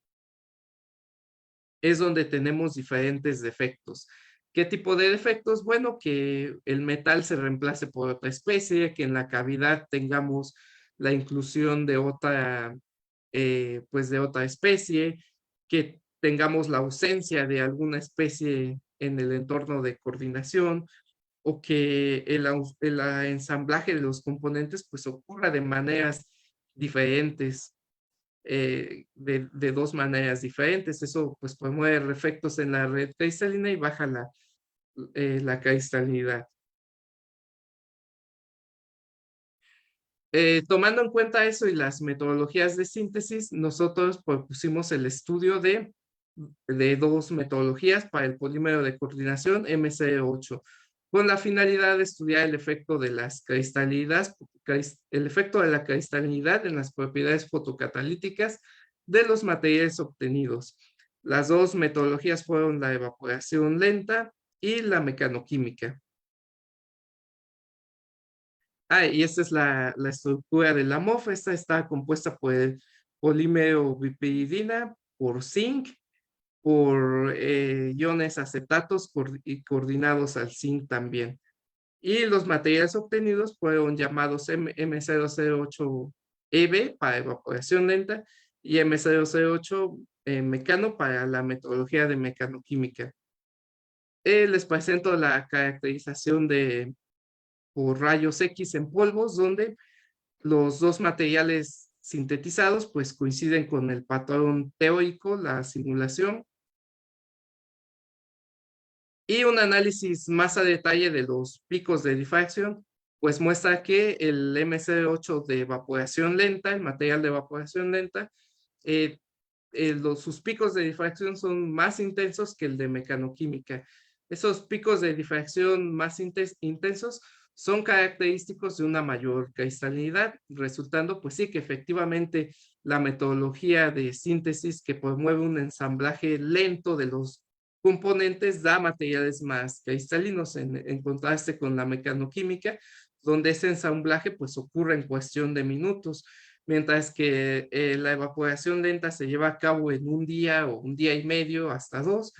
[SPEAKER 3] es donde tenemos diferentes defectos. ¿Qué tipo de defectos? Bueno, que el metal se reemplace por otra especie, que en la cavidad tengamos la inclusión de otra, pues de otra especie, que tengamos la ausencia de alguna especie en el entorno de coordinación, o que el ensamblaje de los componentes pues ocurra de maneras diferentes, de dos maneras diferentes. Eso pues promueve efectos en la red cristalina y baja la cristalinidad. Tomando en cuenta eso y las metodologías de síntesis, nosotros propusimos el estudio de dos metodologías para el polímero de coordinación MC8, con la finalidad de estudiar el efecto de las cristalinidades, el efecto de la cristalinidad en las propiedades fotocatalíticas de los materiales obtenidos. Las dos metodologías fueron la evaporación lenta y la mecanoquímica. Y esta es la estructura de la MOF. Esta está compuesta por el polímero piperidina, por zinc, por iones acetatos y coordinados al zinc también. Y los materiales obtenidos fueron llamados M008EB para evaporación lenta y M008 mecano para la metodología de mecanoquímica. Les presento la caracterización por rayos X en polvos, donde los dos materiales sintetizados pues coinciden con el patrón teórico, la simulación, y un análisis más a detalle de los picos de difracción pues muestra que el MC8 de evaporación lenta, el material de evaporación lenta, sus picos de difracción son más intensos que el de mecanoquímica. Esos picos de difracción más intensos son característicos de una mayor cristalinidad, resultando pues sí que efectivamente la metodología de síntesis que promueve un ensamblaje lento de los componentes da materiales más cristalinos en contraste con la mecanoquímica, donde ese ensamblaje pues ocurre en cuestión de minutos, mientras que la evaporación lenta se lleva a cabo en un día o un día y medio hasta dos.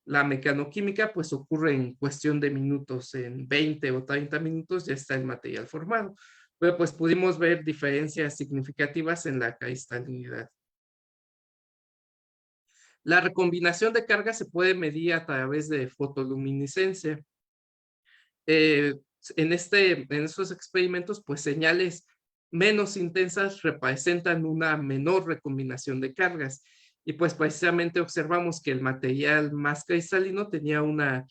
[SPEAKER 3] La mecanoquímica pues ocurre en cuestión de minutos, en 20 o 30 minutos ya está el material formado. Pero pues pudimos ver diferencias significativas en la cristalinidad. La recombinación de carga se puede medir a través de fotoluminiscencia. En estos experimentos, pues señales menos intensas representan una menor recombinación de cargas. Y pues precisamente observamos que el material más cristalino tenía una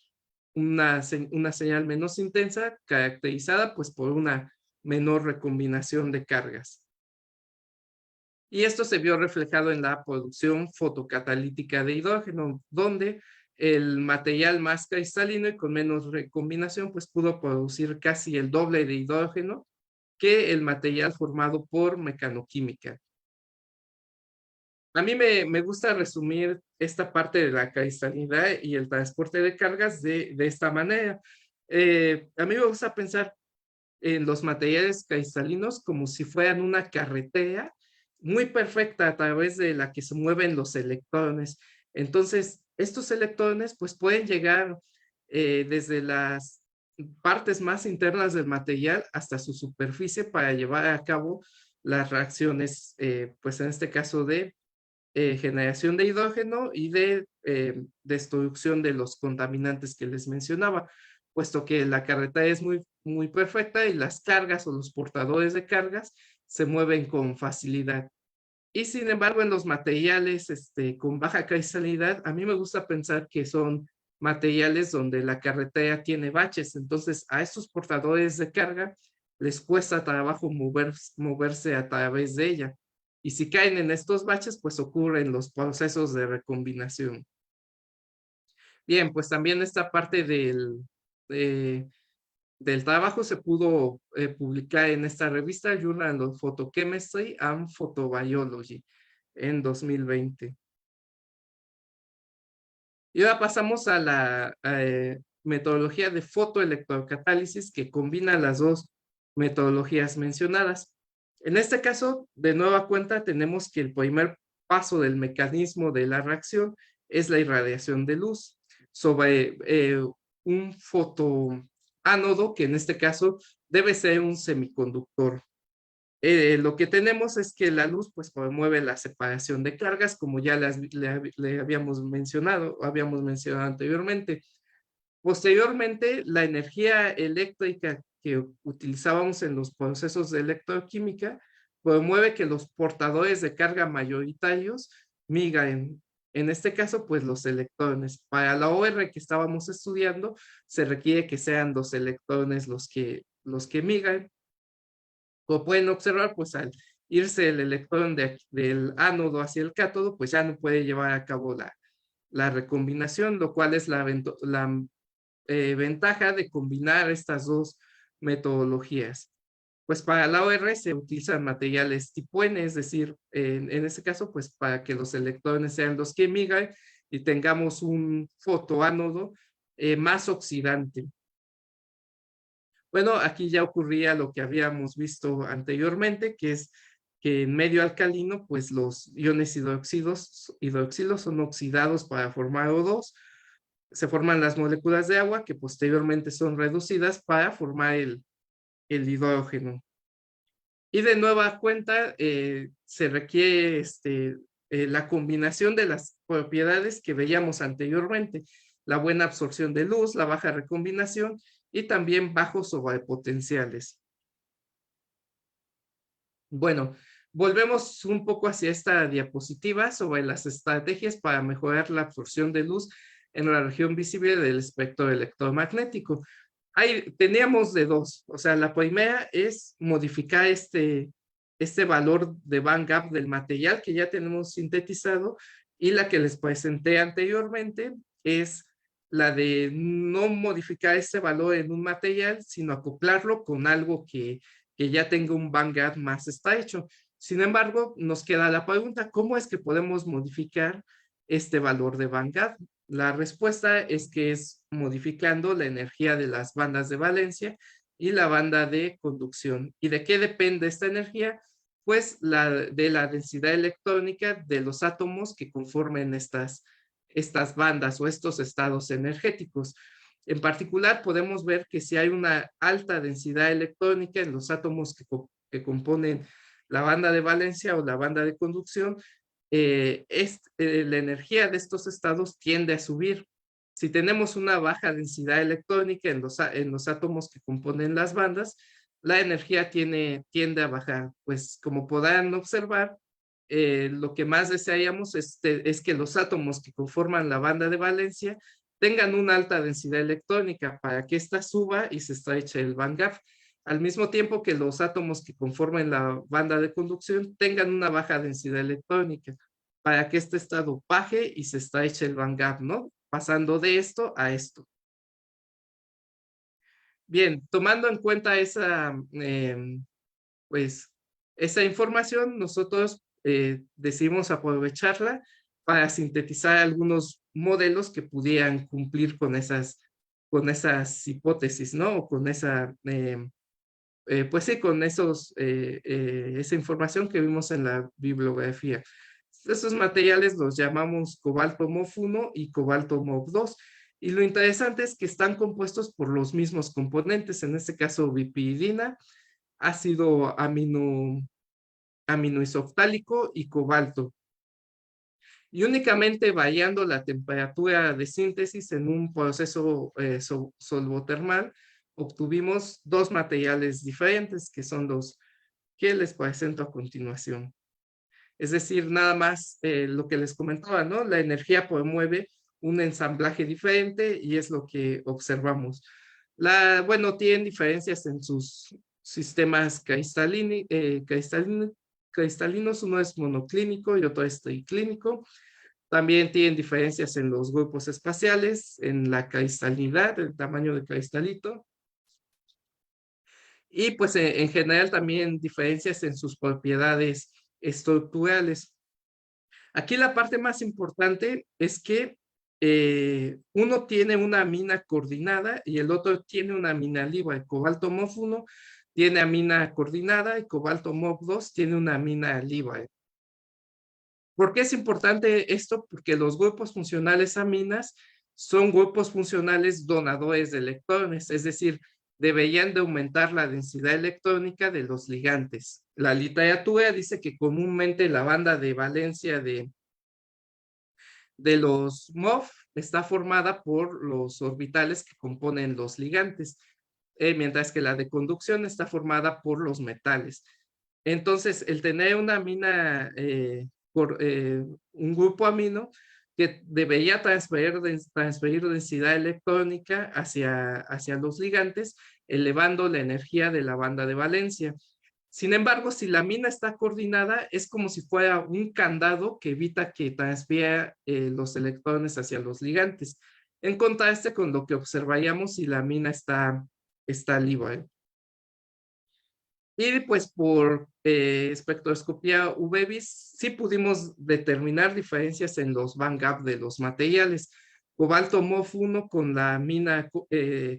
[SPEAKER 3] señal menos intensa, caracterizada pues por una menor recombinación de cargas. Y esto se vio reflejado en la producción fotocatalítica de hidrógeno, donde el material más cristalino y con menos recombinación pues pudo producir casi el doble de hidrógeno que el material formado por mecanoquímica. A mí me gusta resumir esta parte de la cristalinidad y el transporte de cargas de esta manera. A mí me gusta pensar en los materiales cristalinos como si fueran una carretera muy perfecta a través de la que se mueven los electrones. Entonces, estos electrones pues pueden llegar desde las partes más internas del material hasta su superficie para llevar a cabo las reacciones, pues en este caso de generación de hidrógeno y de destrucción de los contaminantes que les mencionaba, puesto que la carretera es muy perfecta y las cargas o los portadores de cargas se mueven con facilidad. Y sin embargo, en los materiales con baja cristalinidad, a mí me gusta pensar que son materiales donde la carretera tiene baches. Entonces, a estos portadores de carga les cuesta trabajo moverse a través de ella. Y si caen en estos baches, pues ocurren los procesos de recombinación. Bien, pues también esta parte del trabajo se pudo publicar en esta revista Journal of Photochemistry and Photobiology en 2020. Y ahora pasamos a la metodología de fotoelectrocatálisis que combina las dos metodologías mencionadas. En este caso, de nueva cuenta, tenemos que el primer paso del mecanismo de la reacción es la irradiación de luz sobre un fotoánodo, que en este caso debe ser un semiconductor. Lo que tenemos es que la luz pues promueve la separación de cargas, como ya le habíamos mencionado anteriormente. Posteriormente, la energía eléctrica que utilizábamos en los procesos de electroquímica promueve que los portadores de carga mayoritarios migren. En este caso, pues los electrones. Para la OR que estábamos estudiando, se requiere que sean los electrones los que migran. Como pueden observar, pues al irse el electrón del ánodo hacia el cátodo, pues ya no puede llevar a cabo la recombinación, lo cual es la ventaja de combinar estas dos metodologías. Pues para la OR se utilizan materiales tipo N, es decir, en este caso, pues para que los electrones sean los que emigran y tengamos un fotoánodo más oxidante. Bueno, aquí ya ocurría lo que habíamos visto anteriormente, que es que en medio alcalino, pues los iones hidroxilos son oxidados para formar O2. Se forman las moléculas de agua que posteriormente son reducidas para formar el hidrógeno. Y de nueva cuenta, se requiere la combinación de las propiedades que veíamos anteriormente, la buena absorción de luz, la baja recombinación y también bajos sobrepotenciales. Bueno, volvemos un poco hacia esta diapositiva sobre las estrategias para mejorar la absorción de luz en la región visible del espectro electromagnético. Teníamos de dos, o sea, la primera es modificar este valor de band gap del material que ya tenemos sintetizado, y la que les presenté anteriormente es la de no modificar este valor en un material, sino acoplarlo con algo que ya tenga un band gap más estrecho. Sin embargo, nos queda la pregunta, ¿cómo es que podemos modificar este valor de band gap? La respuesta es que es modificando la energía de las bandas de valencia y la banda de conducción. ¿Y de qué depende esta energía? Pues de la densidad electrónica de los átomos que conformen estas bandas o estos estados energéticos. En particular, podemos ver que si hay una alta densidad electrónica en los átomos que componen la banda de valencia o la banda de conducción, la energía de estos estados tiende a subir. Si tenemos una baja densidad electrónica en los átomos que componen las bandas, la energía tiende a bajar. Pues como podrán observar, lo que más desearíamos es que los átomos que conforman la banda de valencia tengan una alta densidad electrónica para que ésta suba y se estreche el band gap, al mismo tiempo que los átomos que conforman la banda de conducción tengan una baja densidad electrónica para que este estado baje y se estreche el band gap, ¿no? Pasando de esto a esto. Bien, tomando en cuenta esa información, nosotros decidimos aprovecharla para sintetizar algunos modelos que pudieran cumplir con esas hipótesis, ¿no? O con esa, pues sí, con esa información que vimos en la bibliografía. Esos materiales los llamamos cobalto MOF1 y cobalto MOF2. Y lo interesante es que están compuestos por los mismos componentes, en este caso bipidina, ácido aminoisoftálico y cobalto. Y únicamente variando la temperatura de síntesis en un proceso solvotermal, obtuvimos dos materiales diferentes, que son los que les presento a continuación. Es decir, nada más lo que les comentaba, ¿no? La energía promueve un ensamblaje diferente y es lo que observamos. Bueno, tienen diferencias en sus sistemas cristalinos, uno es monoclínico y otro es triclínico. También tienen diferencias en los grupos espaciales, en la cristalinidad, el tamaño del cristalito. Y pues en general también diferencias en sus propiedades estructurales. Aquí la parte más importante es que uno tiene una amina coordinada y el otro tiene una amina libre. El cobalto MOF1 tiene amina coordinada y cobalto MOF2 tiene una amina libre. ¿Por qué es importante esto? Porque los grupos funcionales aminas son grupos funcionales donadores de electrones, es decir, deberían de aumentar la densidad electrónica de los ligantes. La literatura dice que comúnmente la banda de valencia de los MOF está formada por los orbitales que componen los ligantes, mientras que la de conducción está formada por los metales. Entonces, el tener una amina, un grupo amino que debería transferir densidad electrónica hacia los ligantes, elevando la energía de la banda de valencia. Sin embargo, si la amina está coordinada, es como si fuera un candado que evita que transfiera los electrones hacia los ligantes, en contraste con lo que observaríamos si la amina está libre. Y pues por espectroscopía UV-Vis sí pudimos determinar diferencias en los band gap de los materiales. Cobalto MOF1 con la amina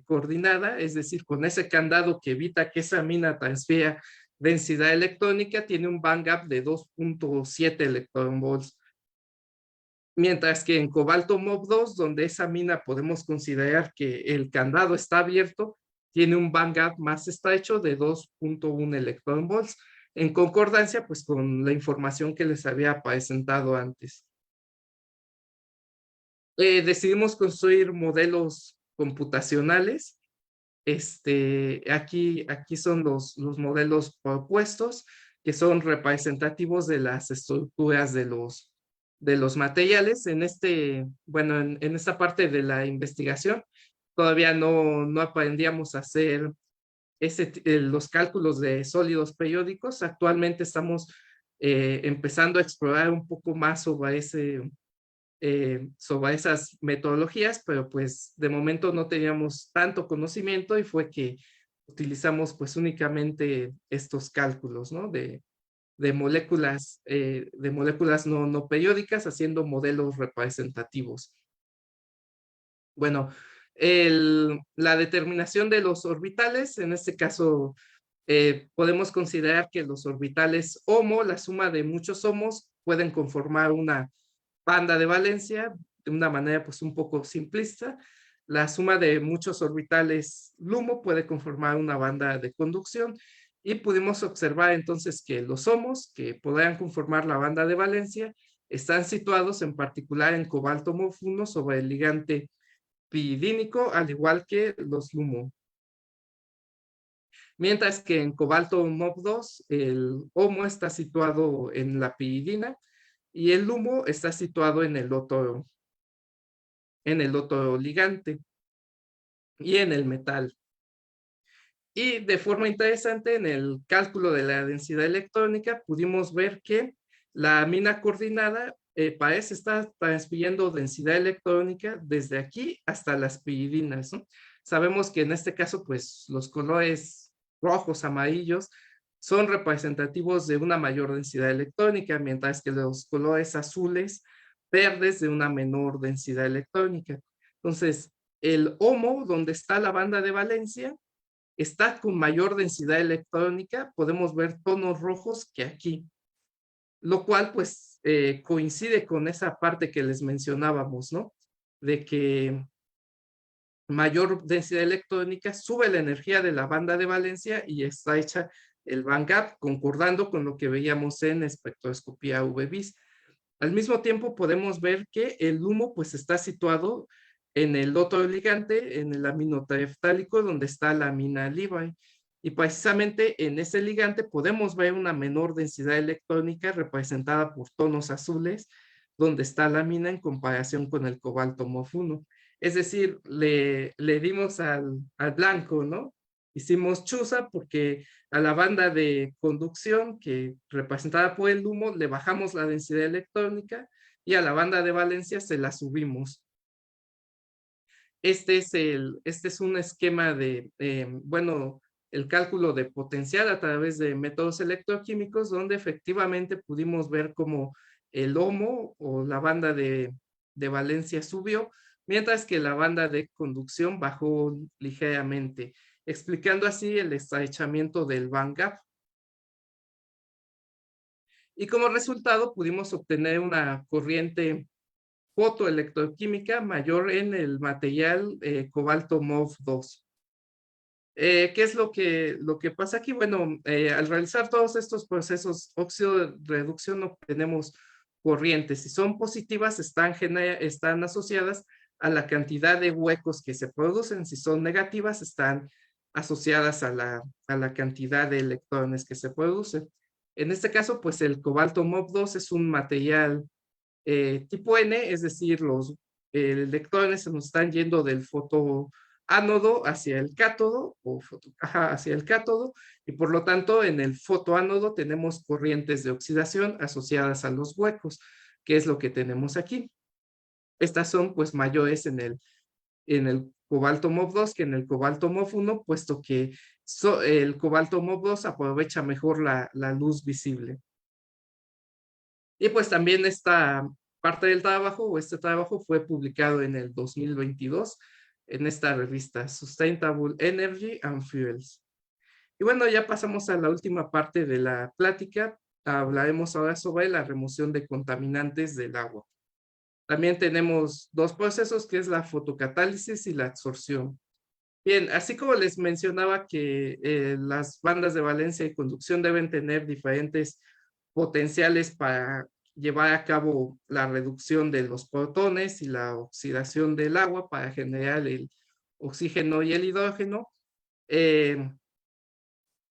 [SPEAKER 3] coordinada, es decir, con ese candado que evita que esa amina transfiera densidad electrónica, tiene un band gap de 2.7 electronvolts. Mientras que en cobalto MOF2, donde esa amina podemos considerar que el candado está abierto, tiene un band gap más estrecho de 2.1 electronvolts, en concordancia pues con la información que les había presentado antes. Decidimos construir modelos computacionales. Aquí son los modelos propuestos, que son representativos de las estructuras de los materiales. En esta parte de la investigación, todavía no aprendíamos a hacer los cálculos de sólidos periódicos. Actualmente estamos empezando a explorar un poco más sobre esas metodologías, pero pues de momento no teníamos tanto conocimiento y fue que utilizamos pues únicamente estos cálculos, ¿no? De moléculas no periódicas, haciendo modelos representativos. Bueno, la determinación de los orbitales, en este caso podemos considerar que los orbitales HOMO, la suma de muchos HOMOs, pueden conformar una banda de valencia de una manera pues un poco simplista. La suma de muchos orbitales LUMO puede conformar una banda de conducción y pudimos observar entonces que los HOMOs que podrían conformar la banda de valencia están situados en particular en cobalto MOF1 sobre el ligante piridínico, al igual que los LUMO. Mientras que en cobalto MOF2 el HOMO está situado en la piridina y el LUMO está situado en el otro ligante y en el metal. Y de forma interesante, en el cálculo de la densidad electrónica, pudimos ver que la amina coordinada parece estar transfiriendo densidad electrónica desde aquí hasta las piridinas, ¿no? Sabemos que en este caso, pues los colores rojos, amarillos, son representativos de una mayor densidad electrónica, mientras que los colores azules, verdes, de una menor densidad electrónica. Entonces, el HOMO, donde está la banda de valencia, está con mayor densidad electrónica, podemos ver tonos rojos que aquí, lo cual pues coincide con esa parte que les mencionábamos, ¿no? De que mayor densidad electrónica sube la energía de la banda de valencia y está hecha el band gap, concordando con lo que veíamos en espectroscopía UV-Vis. Al mismo tiempo podemos ver que el LUMO pues está situado en el otro ligante, en el amino tereftálico, donde está la amina libre. Y precisamente en ese ligante podemos ver una menor densidad electrónica representada por tonos azules, donde está la mina en comparación con el cobalto MOF1. Es decir, le dimos al blanco, ¿no? Hicimos chuza porque a la banda de conducción, que representada por el humo, le bajamos la densidad electrónica, y a la banda de valencia se la subimos. Este es un esquema de, bueno, el cálculo de potencial a través de métodos electroquímicos, donde efectivamente pudimos ver cómo el HOMO o la banda de valencia subió, mientras que la banda de conducción bajó ligeramente, explicando así el estrechamiento del band gap. Y como resultado pudimos obtener una corriente fotoelectroquímica mayor en el material cobalto MOF2. ¿Qué es lo que pasa aquí? Bueno, al realizar todos estos procesos óxido-reducción obtenemos corrientes. Si son positivas, están asociadas a la cantidad de huecos que se producen. Si son negativas, están asociadas a la cantidad de electrones que se producen. En este caso, pues el cobalto MOF2 es un material tipo N, es decir, los electrones se nos están yendo del fotoánodo hacia el cátodo, hacia el cátodo, y por lo tanto en el fotoánodo tenemos corrientes de oxidación asociadas a los huecos, que es lo que tenemos aquí. Estas son pues mayores en el cobalto MOF2 que en el cobalto MOF1, puesto que el cobalto MOF2 aprovecha mejor la luz visible. Y pues también esta parte del trabajo o este trabajo fue publicado en el 2022 en esta revista Sustainable Energy and Fuels. Y bueno, ya pasamos a la última parte de la plática. Hablaremos ahora sobre la remoción de contaminantes del agua. También tenemos dos procesos, que es la fotocatálisis y la absorción. Bien, así como les mencionaba que las bandas de valencia y conducción deben tener diferentes potenciales para llevar a cabo la reducción de los protones y la oxidación del agua para generar el oxígeno y el hidrógeno.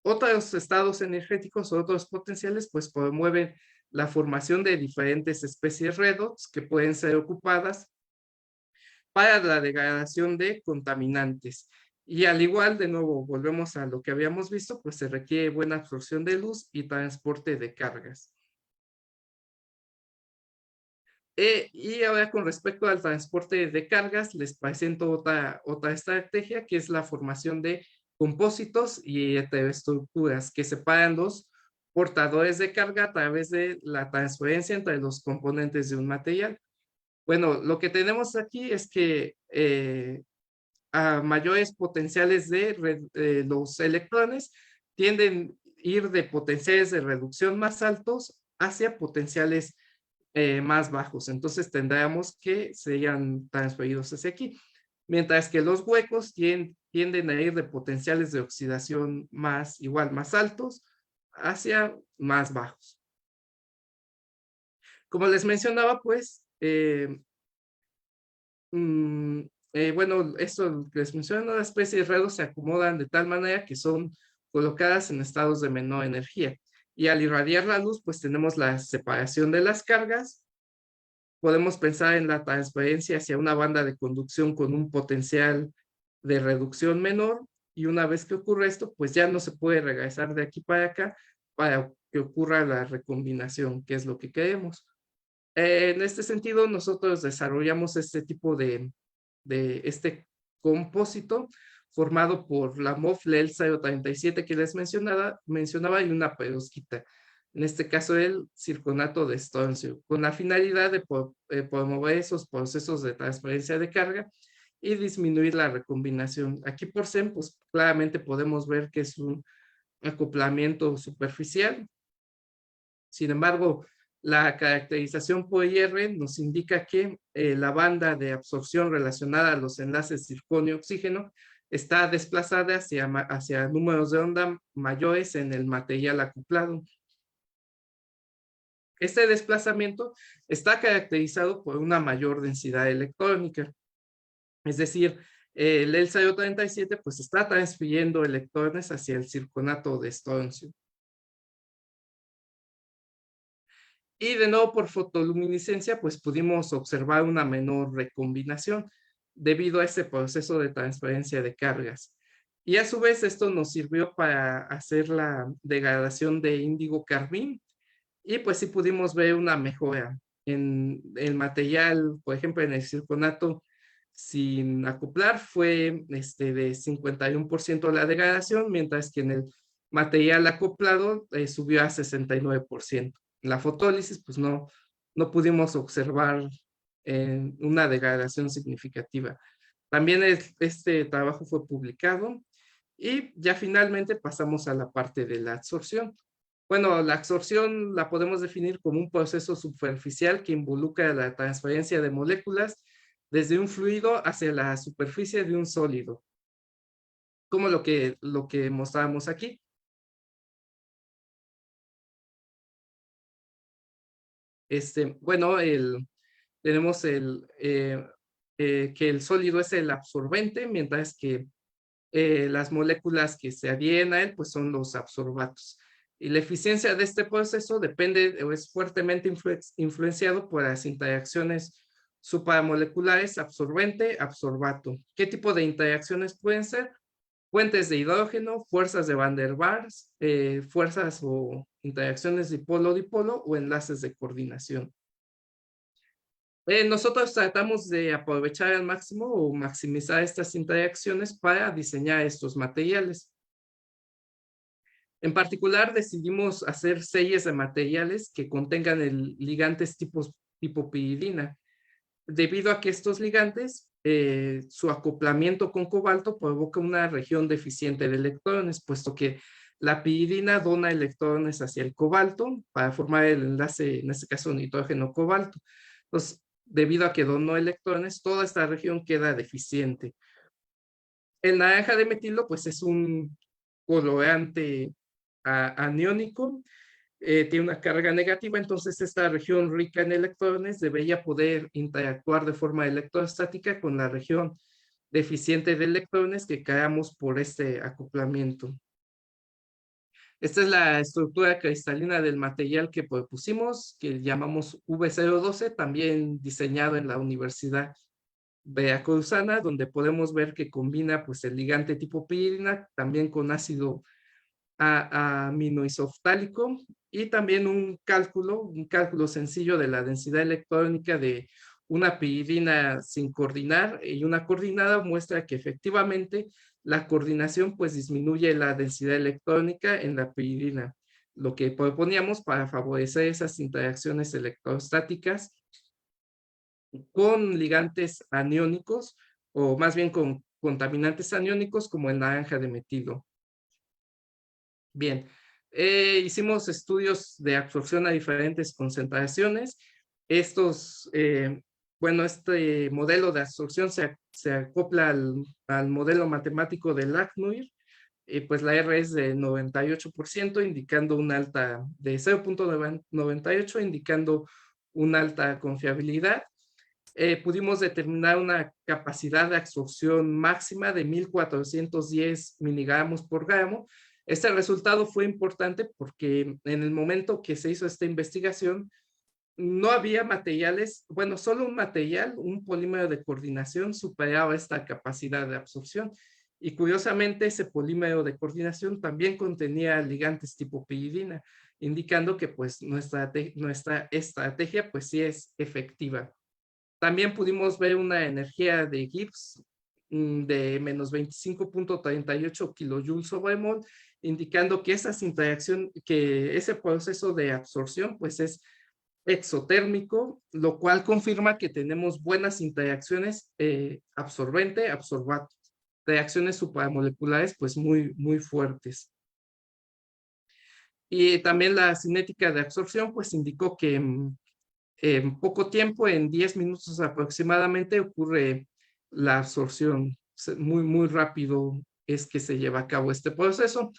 [SPEAKER 3] Otros estados energéticos o otros potenciales pues promueven la formación de diferentes especies redox que pueden ser ocupadas para la degradación de contaminantes. Y al igual, de nuevo, volvemos a lo que habíamos visto, pues se requiere buena absorción de luz y transporte de cargas. Y ahora con respecto al transporte de cargas, les presento otra estrategia, que es la formación de compósitos y heteroestructuras que separan los portadores de carga a través de la transferencia entre los componentes de un material. Bueno, lo que tenemos aquí es que a mayores potenciales de los electrones tienden a ir de potenciales de reducción más altos hacia potenciales más bajos. Entonces tendríamos que serían transferidos hacia aquí. Mientras que los huecos tienden a ir de potenciales de oxidación más altos hacia más bajos. Como les mencionaba, pues, bueno, esto que les menciono, las especies redox se acomodan de tal manera que son colocadas en estados de menor energía. Y al irradiar la luz, pues tenemos la separación de las cargas. Podemos pensar en la transferencia hacia una banda de conducción con un potencial de reducción menor, y una vez que ocurre esto, pues ya no se puede regresar de aquí para acá para que ocurra la recombinación, que es lo que queremos. En este sentido, nosotros desarrollamos este tipo de este compósito formado por la MOF-LEL 037 que les mencionaba y una perovskita. En este caso, el circonato de estroncio, con la finalidad de promover esos procesos de transferencia de carga y disminuir la recombinación. Aquí por SEM, pues claramente podemos ver que es un acoplamiento superficial. Sin embargo, la caracterización por IR nos indica que la banda de absorción relacionada a los enlaces circonio-oxígeno está desplazada hacia números de onda mayores en el material acoplado. Este desplazamiento está caracterizado por una mayor densidad electrónica. Es decir, El L037 pues está transfiriendo electrones hacia el circonato de estroncio. Y de nuevo por fotoluminiscencia pues pudimos observar una menor recombinación debido a este proceso de transferencia de cargas. Y a su vez esto nos sirvió para hacer la degradación de índigo carmín y pues sí pudimos ver una mejora en el material, por ejemplo en el circonato sin acoplar fue de 51% la degradación, mientras que en el material acoplado subió a 69%. En la fotólisis pues no pudimos observar una degradación significativa. También este trabajo fue publicado y ya finalmente pasamos a la parte de la absorción. Bueno, la absorción la podemos definir como un proceso superficial que involucra la transferencia de moléculas desde un fluido hacia la superficie de un sólido, como lo que mostrábamos aquí. Bueno, tenemos que el sólido es el absorbente, mientras que las moléculas que se adhieren a él pues son los absorbatos. Y la eficiencia de este proceso depende o es fuertemente influenciado por las interacciones supramoleculares absorbente-absorbato. ¿Qué tipo de interacciones pueden ser? Puentes de hidrógeno, fuerzas de Van der Waals, fuerzas o interacciones dipolo-dipolo o enlaces de coordinación. Nosotros tratamos de aprovechar al máximo o maximizar estas interacciones para diseñar estos materiales. En particular, decidimos hacer series de materiales que contengan ligantes tipo piridina, debido a que estos ligantes, su acoplamiento con cobalto provoca una región deficiente de electrones, puesto que la piridina dona electrones hacia el cobalto para formar el enlace, en este caso nitrógeno-cobalto. Entonces, debido a que donó electrones, toda esta región queda deficiente. El naranja de metilo, pues es un colorante aniónico, tiene una carga negativa, entonces esta región rica en electrones debería poder interactuar de forma electrostática con la región deficiente de electrones que creamos por este acoplamiento. Esta es la estructura cristalina del material que propusimos, que llamamos V012, también diseñado en la Universidad Veracruzana, donde podemos ver que combina pues el ligante tipo piridina también con ácido aminoisoftálico y también un cálculo sencillo de la densidad electrónica de una piridina sin coordinar y una coordinada muestra que efectivamente la coordinación pues disminuye la densidad electrónica en la piridina, lo que proponíamos para favorecer esas interacciones electrostáticas con ligantes aniónicos o más bien con contaminantes aniónicos como el naranja de metilo. Bien, hicimos estudios de absorción a diferentes concentraciones. Bueno, este modelo de absorción se acopla al modelo matemático de Lacnuir, pues la R es de 98%, indicando una alta de 0.98, indicando una alta confiabilidad. Pudimos determinar una capacidad de absorción máxima de 1410 miligramos por gramo. Este resultado fue importante porque en el momento que se hizo esta investigación, no había materiales, bueno, solo un material, un polímero de coordinación superaba esta capacidad de absorción. Y curiosamente, ese polímero de coordinación también contenía ligantes tipo piridina, indicando que pues nuestra estrategia pues sí es efectiva. También pudimos ver una energía de Gibbs de menos 25.38 kilojoules sobre mol, indicando que que ese proceso de absorción pues es exotérmico, lo cual confirma que tenemos buenas interacciones absorbente-absorbato, reacciones supramoleculares pues muy fuertes. Y también la cinética de absorción pues indicó que en poco tiempo, en 10 minutos aproximadamente, ocurre la absorción. Muy rápido es que se lleva a cabo este proceso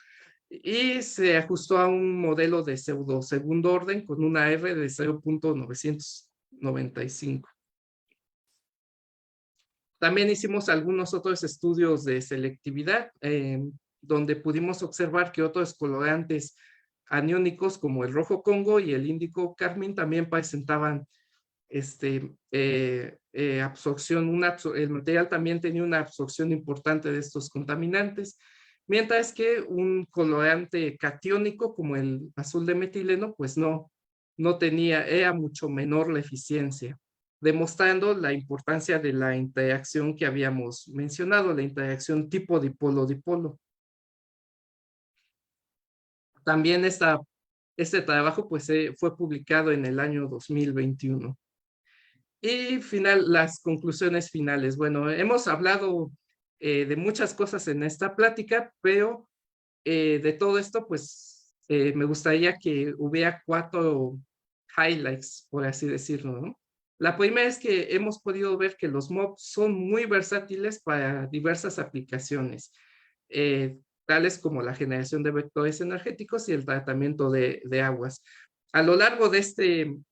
[SPEAKER 3] y se ajustó a un modelo de pseudo segundo orden con una R de 0.995. También hicimos algunos otros estudios de selectividad, donde pudimos observar que otros colorantes aniónicos como el rojo Congo y el índico carmín también presentaban absorción, el material también tenía una absorción importante de estos contaminantes, mientras que un colorante catiónico como el azul de metileno, pues no tenía, era mucho menor la eficiencia, demostrando la importancia de la interacción que habíamos mencionado, la interacción tipo dipolo-dipolo. También este trabajo pues fue publicado en el año 2021. Y las conclusiones finales. Bueno, hemos hablado de muchas cosas en esta plática, pero de todo esto, pues me gustaría que hubiera 4 highlights, por así decirlo, ¿no? La primera es que hemos podido ver que los MOBs son muy versátiles para diversas aplicaciones, tales como la generación de vectores energéticos y el tratamiento de aguas. A lo largo de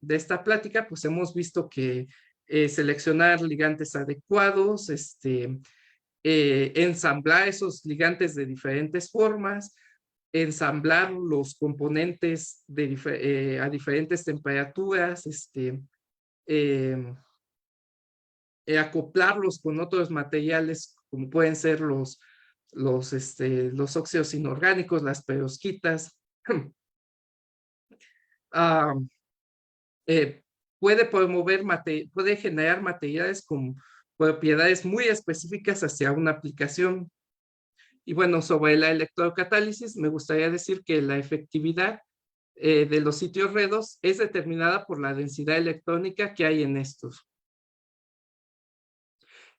[SPEAKER 3] esta plática, pues hemos visto que seleccionar ligantes adecuados, ensamblar esos ligantes de diferentes formas, ensamblar los componentes a diferentes temperaturas, acoplarlos con otros materiales como pueden ser los óxidos inorgánicos, las perovskitas. Puede generar materiales con propiedades muy específicas hacia una aplicación. Y bueno, sobre la electrocatálisis, me gustaría decir que la efectividad de los sitios redos es determinada por la densidad electrónica que hay en estos.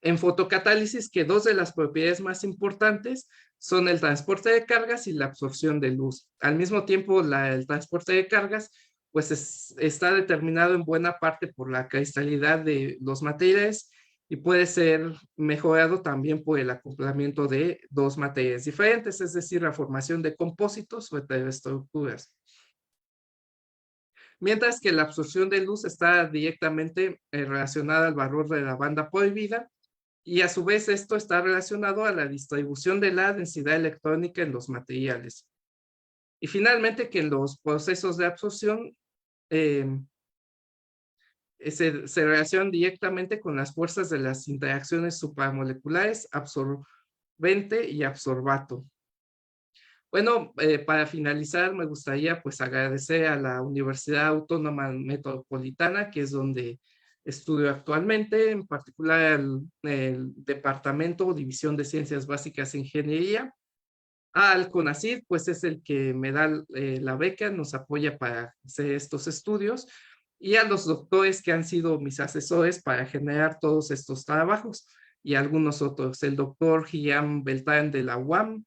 [SPEAKER 3] En fotocatálisis, que 2 de las propiedades más importantes son el transporte de cargas y la absorción de luz. Al mismo tiempo, el transporte de cargas pues está determinado en buena parte por la cristalidad de los materiales y puede ser mejorado también por el acoplamiento de 2 materiales diferentes, es decir, la formación de compósitos o heteroestructuras. Mientras que la absorción de luz está directamente relacionada al valor de la banda prohibida, y a su vez esto está relacionado a la distribución de la densidad electrónica en los materiales. Y finalmente que en los procesos de absorción se relacionan directamente con las fuerzas de las interacciones supramoleculares absorbente y absorbato. Bueno, para finalizar me gustaría pues agradecer a la Universidad Autónoma Metropolitana, que es donde estudio actualmente, en particular el Departamento o División de Ciencias Básicas e Ingeniería. Al CONACYT, pues es el que me da la beca, nos apoya para hacer estos estudios, y a los doctores que han sido mis asesores para generar todos estos trabajos y algunos otros, el doctor Guillán Beltrán de la UAM,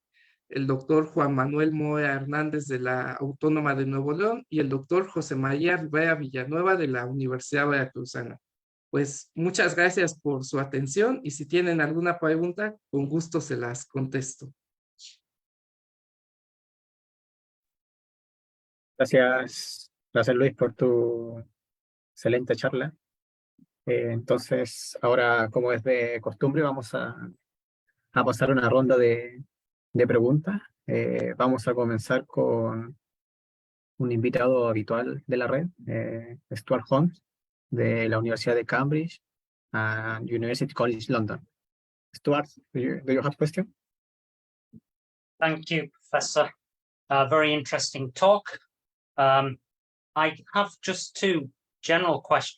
[SPEAKER 3] el doctor Juan Manuel Mora Hernández de la Autónoma de Nuevo León y el doctor José María Rivera Villanueva de la Universidad Veracruzana. Pues muchas gracias por su atención y si tienen alguna pregunta, con gusto se las contesto.
[SPEAKER 1] Gracias Luis por tu excelente charla. Entonces, ahora, como es de costumbre, vamos a pasar una ronda de preguntas. Vamos a comenzar con un invitado habitual de la red, Stuart Holmes, de la Universidad de Cambridge and University College London. Stuart, do you have a question?
[SPEAKER 4] Thank you, Professor. Very interesting talk. I have just 2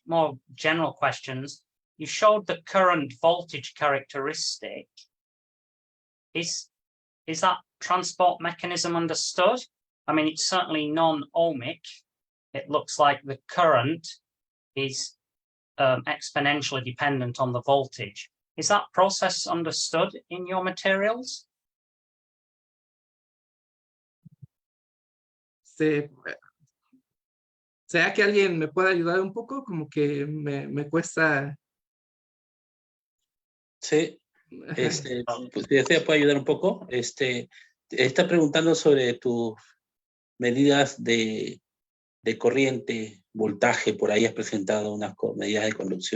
[SPEAKER 4] more general questions. You showed the current voltage characteristic. Is that transport mechanism understood? I mean, it's certainly non-ohmic. It looks like the current is exponentially dependent on the voltage. Is that process understood in your materials?
[SPEAKER 3] ¿Será que alguien me puede ayudar un poco? Como que me cuesta.
[SPEAKER 2] Sí, pues ya puede ayudar un poco. Está preguntando sobre tus medidas de corriente, voltaje. Por ahí has presentado unas medidas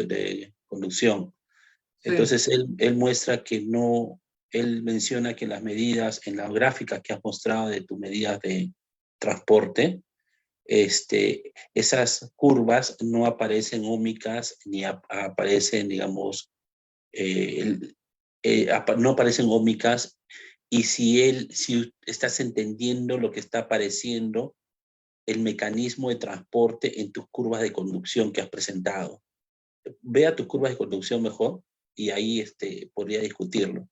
[SPEAKER 2] de conducción.
[SPEAKER 3] Sí.
[SPEAKER 2] Entonces él muestra que no, él menciona que las medidas, en la gráfica que has mostrado de tus medidas de transporte, esas curvas no aparecen ómicas ni aparecen, digamos, no aparecen ómicas, y si estás entendiendo lo que está apareciendo, el mecanismo de transporte en tus curvas de conducción que has presentado. Vea tus curvas de conducción mejor y ahí podría discutirlo.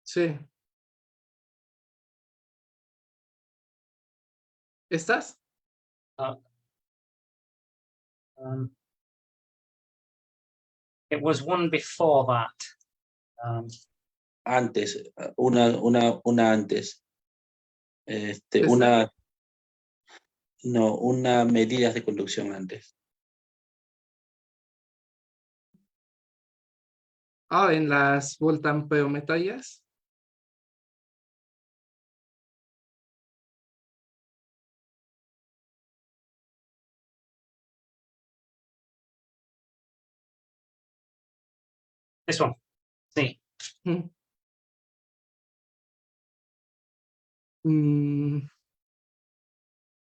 [SPEAKER 3] Sí. ¿Estás?
[SPEAKER 4] It was one before that.
[SPEAKER 2] Antes, una antes.
[SPEAKER 3] ¿Esta?
[SPEAKER 2] Una medidas de conducción antes.
[SPEAKER 3] En las voltampeometrías.
[SPEAKER 4] This one. Sí.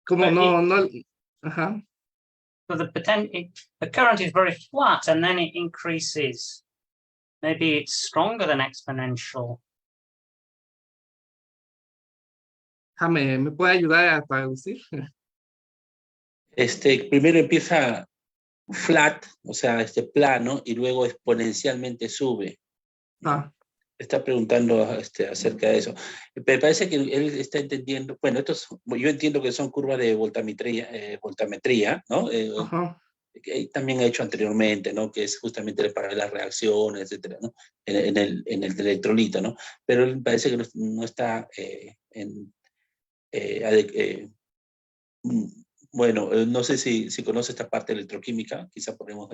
[SPEAKER 3] Como
[SPEAKER 4] But
[SPEAKER 3] no. Ajá.
[SPEAKER 4] So the current is very flat and then it increases. Maybe it's stronger than exponential.
[SPEAKER 3] ¿Me puede ayudar a traducir?
[SPEAKER 2] Primero empieza flat, o sea, plano, y luego exponencialmente sube.
[SPEAKER 3] Ah.
[SPEAKER 2] Está preguntando acerca de eso. Me parece que él está entendiendo, bueno, yo entiendo que son curvas de voltametría, ¿no?
[SPEAKER 3] Ajá.
[SPEAKER 2] Que también ha hecho anteriormente, ¿no? Que es justamente para las reacciones, etcétera, ¿no? En el electrolito, ¿no? Pero él parece que no está bueno, no sé si conoce esta parte de electroquímica, quizá podemos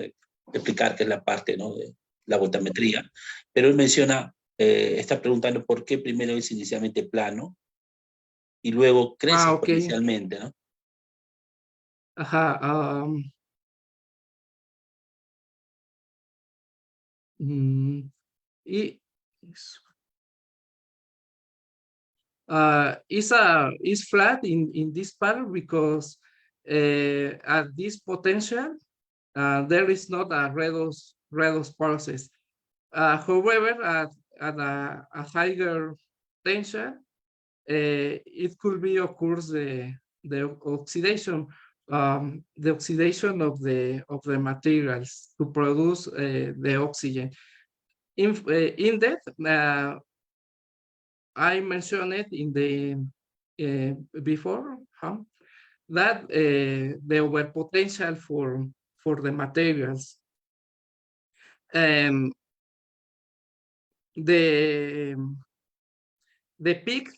[SPEAKER 2] explicar qué es la parte, ¿no? De la voltametría, pero él menciona, está preguntando por qué primero es inicialmente plano y luego crece
[SPEAKER 3] Okay.
[SPEAKER 2] exponencialmente, ¿no?
[SPEAKER 3] Ajá. Is flat in this part because at this potential there is not a redox process. However, at a higher tension, it could be occurs the oxidation, the oxidation of the materials to produce the oxygen. In that, I mentioned it in the before that the overpotential for the materials. The peak,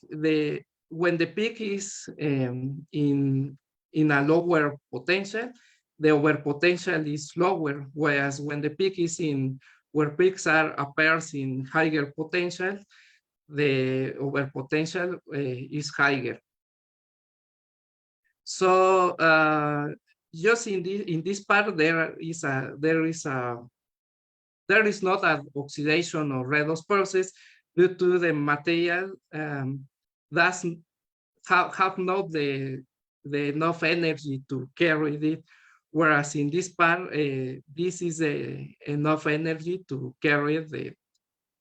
[SPEAKER 3] when the peak is in a lower potential, the overpotential is lower, whereas when the peak is where peaks appears in higher potential, the overpotential is higher. So just in this part there is not an oxidation or redox process due to the material doesn't have not the enough energy to carry it, whereas in this part this is enough energy to carry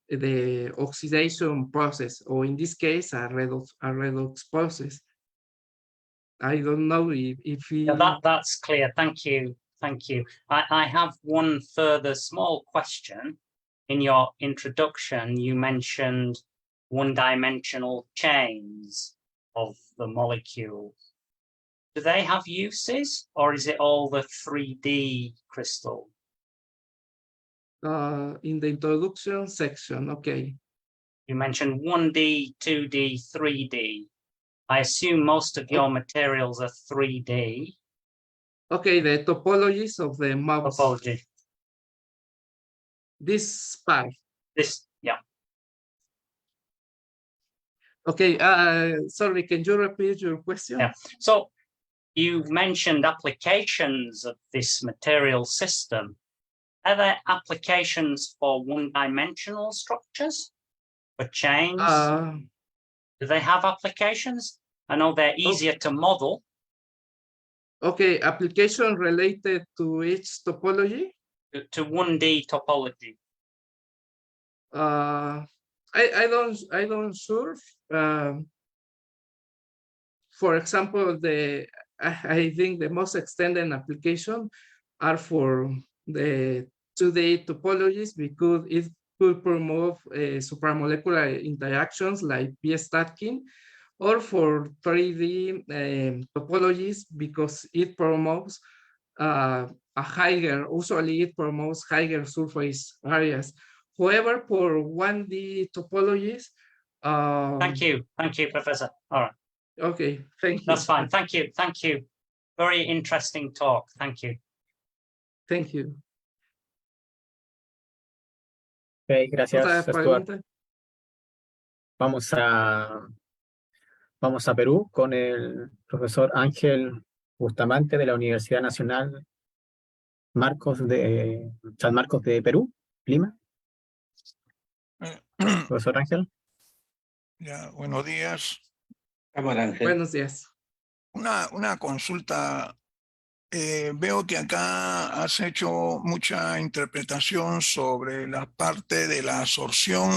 [SPEAKER 3] the oxidation process, or in this case a redox process. I don't know if
[SPEAKER 4] that's clear. Thank you. I have one further small question. In your introduction, you mentioned one-dimensional chains of the molecules. Do they have uses, or is it all the 3D crystal?
[SPEAKER 3] In the introduction section, okay.
[SPEAKER 4] You mentioned 1D, 2D, 3D. I assume most of your materials are 3D.
[SPEAKER 3] Okay, the topologies of the maps.
[SPEAKER 4] Topology.
[SPEAKER 3] This part.
[SPEAKER 4] Yeah.
[SPEAKER 3] Okay, sorry, can you repeat your question?
[SPEAKER 4] Yeah. So you've mentioned applications of this material system. are there applications for one-dimensional structures, for chains? Do they have applications? I know they're easier to model.
[SPEAKER 3] Okay, application related to each topology.
[SPEAKER 4] To 1D topology.
[SPEAKER 3] I don't sure. For example, I think the most extended application are for the 2D topologies because it could promote supramolecular interactions like p-stacking, or for 3D topologies because it promotes usually it promotes higher surface areas. However, for 1D topologies,
[SPEAKER 4] Thank you, Professor. All right.
[SPEAKER 3] Okay, thank you.
[SPEAKER 4] That's fine. Thank you. Very interesting talk. Thank you.
[SPEAKER 3] Thank you.
[SPEAKER 1] Ok, gracias,
[SPEAKER 3] ¿Otra
[SPEAKER 1] Stuart.
[SPEAKER 3] pregunta?
[SPEAKER 1] Vamos a Perú con el profesor Ángel Bustamante de la Universidad Nacional San Marcos de Perú, Lima. Profesor Ángel.
[SPEAKER 5] Ya, buenos días.
[SPEAKER 2] Cámara, Ángel.
[SPEAKER 3] Buenos días.
[SPEAKER 5] Una consulta. Veo que acá has hecho mucha interpretación sobre la parte de la absorción,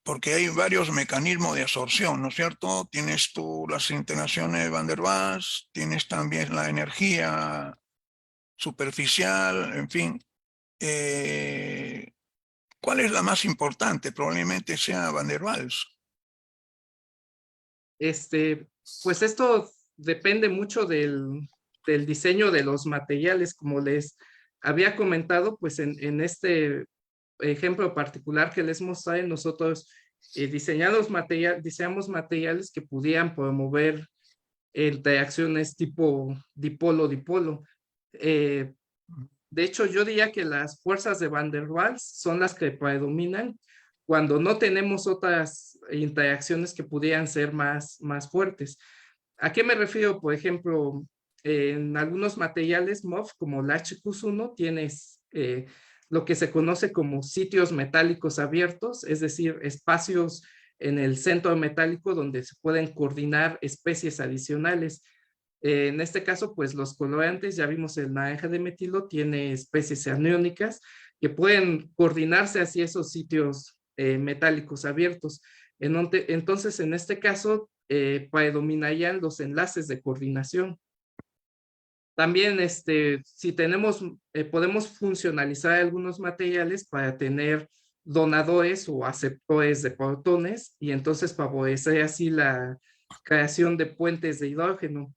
[SPEAKER 5] porque hay varios mecanismos de absorción, ¿no es cierto? Tienes tú las interacciones de Van der Waals, tienes también la energía superficial, en fin. ¿Cuál es la más importante? Probablemente sea Van der Waals.
[SPEAKER 3] Pues esto depende mucho del diseño de los materiales, como les había comentado, pues en este ejemplo particular que les mostré, nosotros diseñamos materiales que pudieran promover interacciones tipo dipolo-dipolo. De hecho, yo diría que las fuerzas de Van der Waals son las que predominan cuando no tenemos otras interacciones que pudieran ser más fuertes. ¿A qué me refiero? Por ejemplo, en algunos materiales MOF, como el HQ1, tienes lo que se conoce como sitios metálicos abiertos, es decir, espacios en el centro metálico donde se pueden coordinar especies adicionales. En este caso, pues los colorantes, ya vimos el naranja de metilo, tiene especies aniónicas que pueden coordinarse hacia esos sitios metálicos abiertos. Entonces, en este caso, predominarían los enlaces de coordinación. También, si tenemos, podemos funcionalizar algunos materiales para tener donadores o aceptores de protones y entonces favorecer así la creación de puentes de hidrógeno.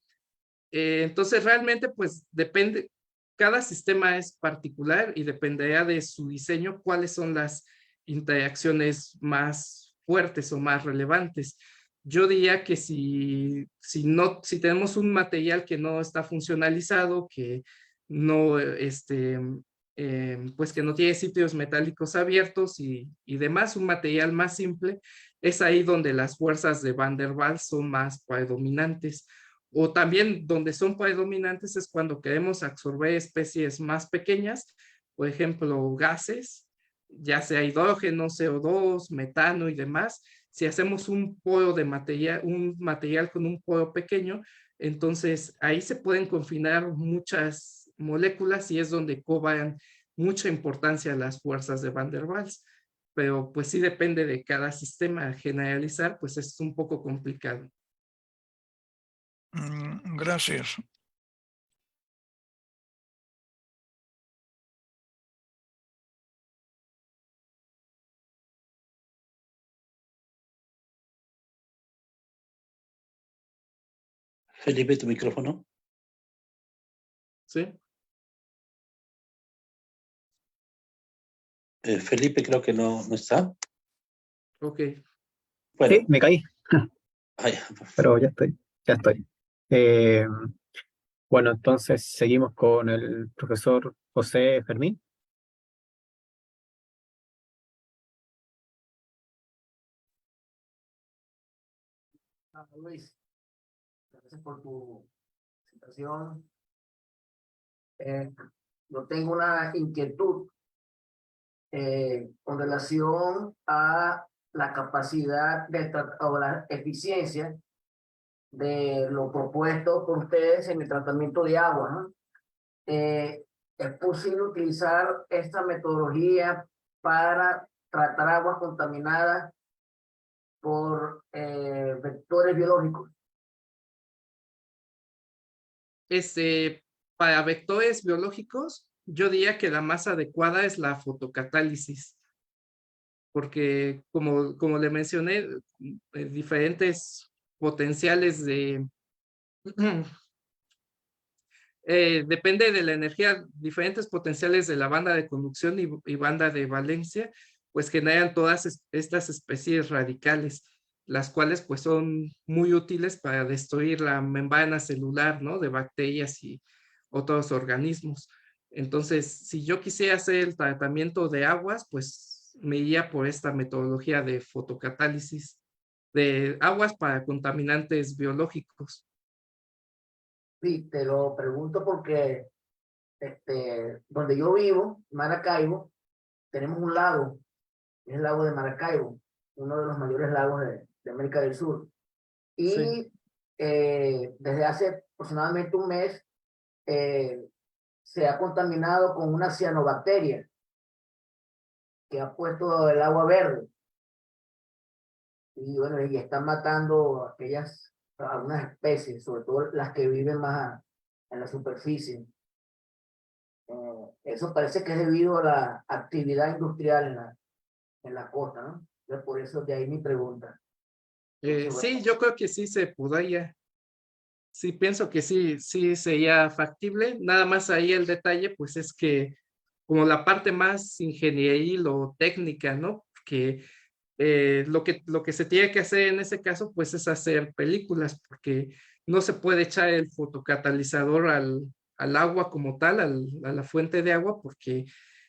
[SPEAKER 3] Entonces, realmente, pues depende, cada sistema es particular y dependerá de su diseño cuáles son las interacciones más fuertes o más relevantes. Yo diría que si tenemos un material que no está funcionalizado, que no, pues que no tiene sitios metálicos abiertos y demás, un material más simple, es ahí donde las fuerzas de Van der Waals son más predominantes. O también donde son predominantes es cuando queremos absorber especies más pequeñas, por ejemplo, gases, ya sea hidrógeno, CO2, metano y demás. Si hacemos un poro de material, un material con un poro pequeño, entonces ahí se pueden confinar muchas moléculas y es donde cobran mucha importancia las fuerzas de Van der Waals. Pero pues sí depende de cada sistema. Generalizar pues es un poco complicado.
[SPEAKER 5] Gracias.
[SPEAKER 2] Felipe, tu micrófono.
[SPEAKER 3] ¿Sí?
[SPEAKER 2] Felipe creo que no está.
[SPEAKER 3] Ok.
[SPEAKER 2] Bueno.
[SPEAKER 1] Sí, me caí, pero ya estoy. Bueno, entonces seguimos con el profesor José Fermín.
[SPEAKER 6] Luis, gracias por tu presentación. yo tengo una inquietud con relación a la capacidad o la eficiencia de lo propuesto por ustedes en el tratamiento de agua, ¿no? ¿Es posible utilizar esta metodología para tratar aguas contaminadas por vectores biológicos?
[SPEAKER 3] Para vectores biológicos, yo diría que la más adecuada es la fotocatálisis, porque como le mencioné, diferentes potenciales de... depende de la energía, diferentes potenciales de la banda de conducción y banda de valencia, pues generan todas estas especies radicales, las cuales pues son muy útiles para destruir la membrana celular, ¿no? De bacterias y otros organismos. Entonces, si yo quisiera hacer el tratamiento de aguas, pues me iría por esta metodología de fotocatálisis de aguas para contaminantes biológicos.
[SPEAKER 6] Sí, te lo pregunto porque donde yo vivo, Maracaibo, tenemos un lago, es el lago de Maracaibo, uno de los mayores lagos de América del Sur. Y
[SPEAKER 3] Sí.
[SPEAKER 6] Desde hace aproximadamente un mes se ha contaminado con una cianobacteria que ha puesto el agua verde. Y bueno, y está matando algunas especies, sobre todo las que viven más en la superficie. Eso parece que es debido a la actividad industrial en la costa, ¿no? Entonces, por eso de ahí mi pregunta.
[SPEAKER 3] Sí, yo creo que sí se podría. Sí, pienso que sí sería factible. Nada más ahí el detalle, pues es que como la parte más ingenieril o técnica, ¿no? Que lo que se tiene que hacer en ese caso, pues es hacer películas, porque no se puede echar el fotocatalizador al agua como tal, a la fuente de agua, porque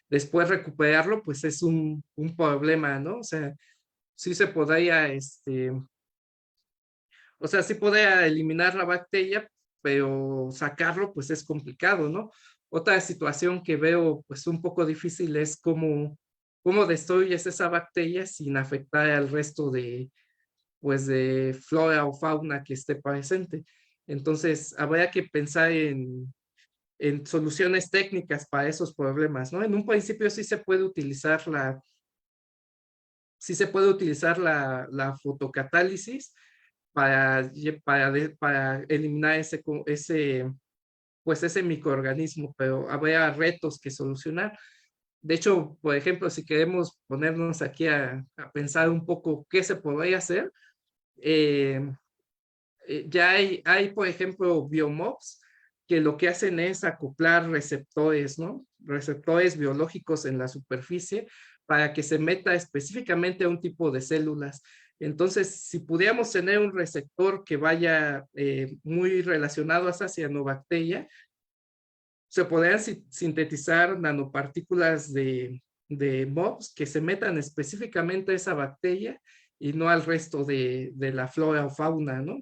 [SPEAKER 3] después recuperarlo, pues es un problema, ¿no? O sea, sí se podría, o sea, sí podría eliminar la bacteria, pero sacarlo, pues es complicado, ¿no? Otra situación que veo, pues un poco difícil es cómo destruyes esa bacteria sin afectar al resto pues de flora o fauna que esté presente. Entonces, habría que pensar en soluciones técnicas para esos problemas, ¿no? En un principio sí se puede utilizar la fotocatálisis para eliminar pues ese microorganismo, pero habría retos que solucionar. De hecho, por ejemplo, si queremos ponernos aquí a pensar un poco qué se podría hacer, eh, ya por ejemplo, biomobs que lo que hacen es acoplar receptores, ¿no? Receptores biológicos en la superficie para que se meta específicamente a un tipo de células. Entonces, si pudiéramos tener un receptor que vaya muy relacionado a esa cianobacteria, se podrían sintetizar nanopartículas de MOBs que se metan específicamente a esa bacteria y no al resto de la flora o fauna, ¿no?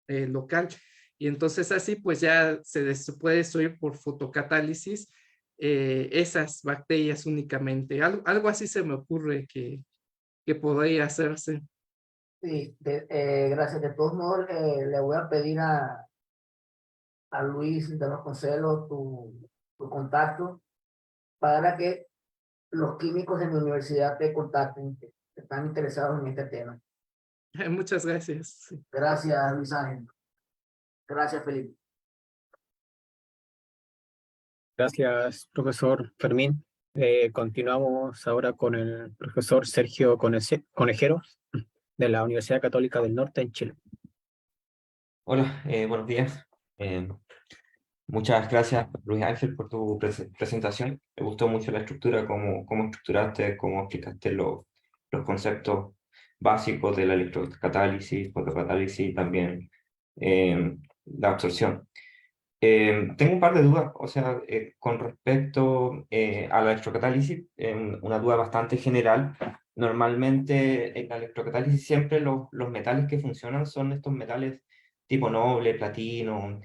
[SPEAKER 3] Local. Y entonces así pues ya se puede destruir por fotocatálisis esas bacterias únicamente. Algo así se me ocurre que podría hacerse.
[SPEAKER 6] Sí, gracias. De todos modos, le voy a pedir a Luis de los Concelos tu contacto para que los químicos de mi universidad te contacten, que están interesados en este tema.
[SPEAKER 3] Muchas gracias. Sí.
[SPEAKER 6] Gracias, Luis Ángel. Gracias, Felipe.
[SPEAKER 1] Gracias, profesor Fermín. Continuamos ahora con el profesor Sergio Conejero de la Universidad Católica del Norte en Chile.
[SPEAKER 7] Hola, buenos días. Muchas gracias, Luis Ángel, por tu presentación. Me gustó mucho la estructura, cómo estructuraste, cómo explicaste los conceptos básicos de la electrocatálisis, fotocatálisis y también la absorción. Tengo un par de dudas, o sea, con respecto a la electrocatálisis, una duda bastante general. Normalmente en la electrocatálisis siempre los metales que funcionan son estos metales tipo noble, platino,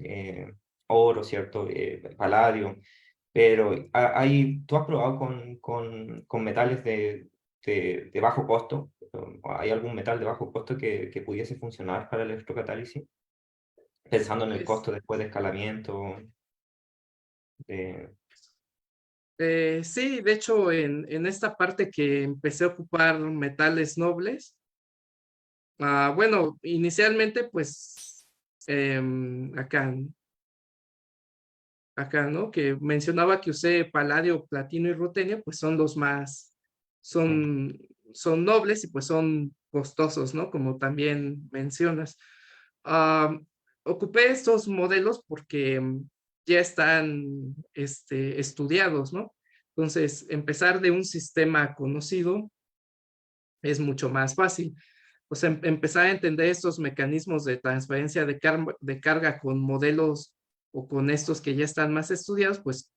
[SPEAKER 7] oro, ¿cierto? Paladio. Pero ¿tú has probado con metales de bajo costo? ¿Hay algún metal de bajo costo que pudiese funcionar para la electrocatálisis? Pensando en el
[SPEAKER 3] Pues,
[SPEAKER 7] costo después de escalamiento.
[SPEAKER 3] sí, de hecho, en esta parte que empecé a ocupar metales nobles, bueno, inicialmente, pues, acá, ¿no? Que mencionaba que usé paladio, platino y rutenio, pues son los más, son, son nobles y pues son costosos, ¿no? Como también mencionas. Ah, ocupé estos modelos porque ya están estudiados, ¿no? Entonces, empezar de un sistema conocido es mucho más fácil. O sea, empezar a entender estos mecanismos de transferencia de carga con modelos o con estos que ya están más estudiados, pues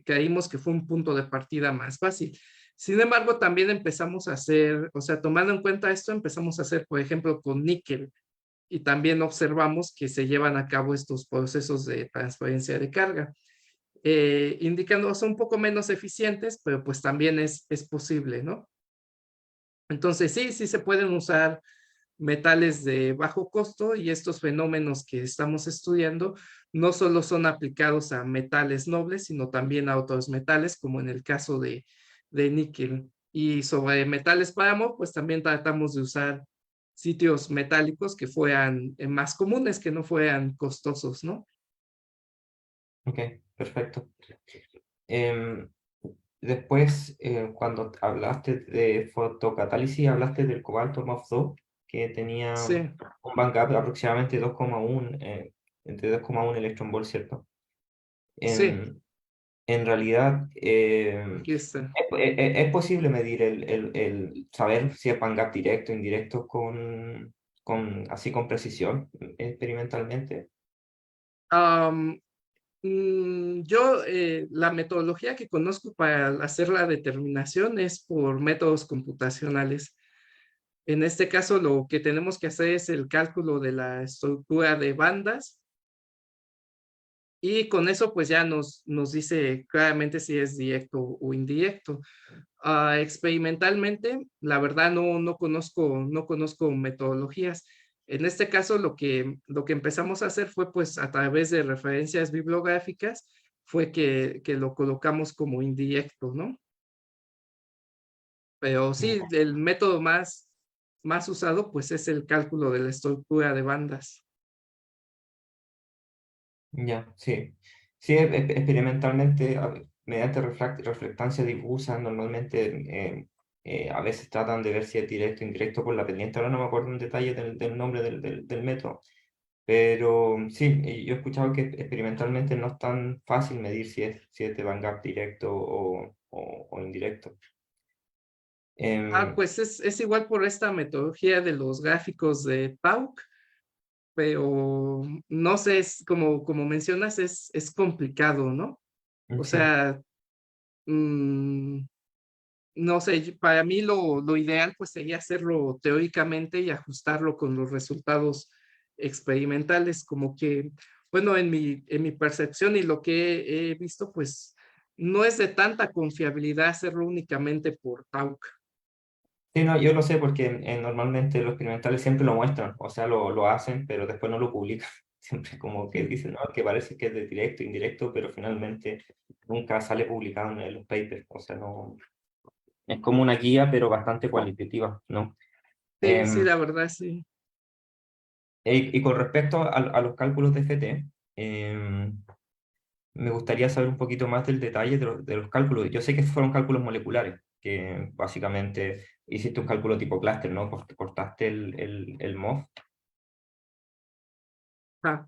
[SPEAKER 3] creímos que fue un punto de partida más fácil. Sin embargo, también empezamos a hacer, o sea, tomando en cuenta esto, empezamos a hacer, por ejemplo, con níquel y también observamos que se llevan a cabo estos procesos de transferencia de carga, indicando son un poco menos eficientes, pero pues también es posible, ¿no? Entonces, sí se pueden usar metales de bajo costo y estos fenómenos que estamos estudiando no solo son aplicados a metales nobles, sino también a otros metales, como en el caso de níquel. Y sobre metales páramo, pues también tratamos de usar sitios metálicos que fueran más comunes, que no fueran costosos, ¿no?
[SPEAKER 7] Ok, perfecto. Em, Después, cuando hablaste de fotocatálisis, hablaste del cobalto MOF2, que tenía
[SPEAKER 3] Sí,
[SPEAKER 7] un bandgap de aproximadamente 2,1, entre 2,1 electron volt, ¿cierto?
[SPEAKER 3] sí,
[SPEAKER 7] En realidad,
[SPEAKER 3] aquí está.
[SPEAKER 7] ¿es posible medir saber si es bandgap directo o indirecto así con precisión, experimentalmente?
[SPEAKER 3] Yo, la metodología que conozco para hacer la determinación es por métodos computacionales. En este caso, lo que tenemos que hacer es el cálculo de la estructura de bandas y con eso pues ya nos dice claramente si es directo o indirecto. Experimentalmente, la verdad no conozco metodologías. En este caso, lo que empezamos a hacer fue pues a través de referencias bibliográficas, fue que lo colocamos como indirecto, ¿no? Pero sí, el método más usado pues es el cálculo de la estructura de bandas.
[SPEAKER 7] Ya, sí. Sí, experimentalmente, mediante reflectancia difusa, normalmente a veces tratan de ver si es directo o indirecto por la pendiente. Ahora no me acuerdo en detalle del nombre del método, pero sí, yo he escuchado que experimentalmente no es tan fácil medir si es de bandgap directo o indirecto.
[SPEAKER 3] Pues es igual por esta metodología de los gráficos de PAUC, pero no sé, como mencionas, es complicado, ¿no? O
[SPEAKER 7] Sí.
[SPEAKER 3] sea, mm, no sé, para mí lo ideal pues sería hacerlo teóricamente y ajustarlo con los resultados experimentales, como que, bueno, en mi percepción y lo que he visto, pues no es de tanta confiabilidad hacerlo únicamente por PAUC.
[SPEAKER 7] Sí, no, yo lo sé porque normalmente los experimentales siempre lo muestran, o sea, lo hacen, pero después no lo publican. Siempre como que dicen, no, que parece que es de directo, indirecto, pero finalmente nunca sale publicado en los papers. O sea, no. Es como una guía, pero bastante cualitativa, ¿no?
[SPEAKER 3] Sí,
[SPEAKER 7] Em,
[SPEAKER 3] la verdad, sí.
[SPEAKER 7] y con respecto a los cálculos de FT, me gustaría saber un poquito más del detalle de los cálculos. Yo sé que fueron cálculos moleculares, que básicamente hiciste un cálculo tipo clúster, ¿no? Cortaste el MOF.
[SPEAKER 3] Ah,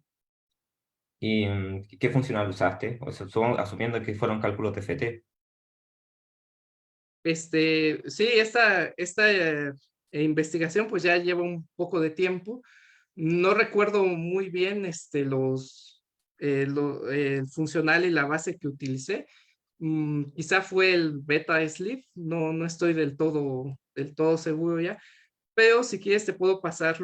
[SPEAKER 7] ¿Y qué funcional usaste? O sea, asumiendo que fueron cálculos de FT.
[SPEAKER 3] sí, esta investigación pues ya lleva un poco de tiempo. No recuerdo muy bien el funcional y la base que utilicé. Quizá fue el beta sleeve, no estoy del todo seguro ya, pero si quieres te puedo pasar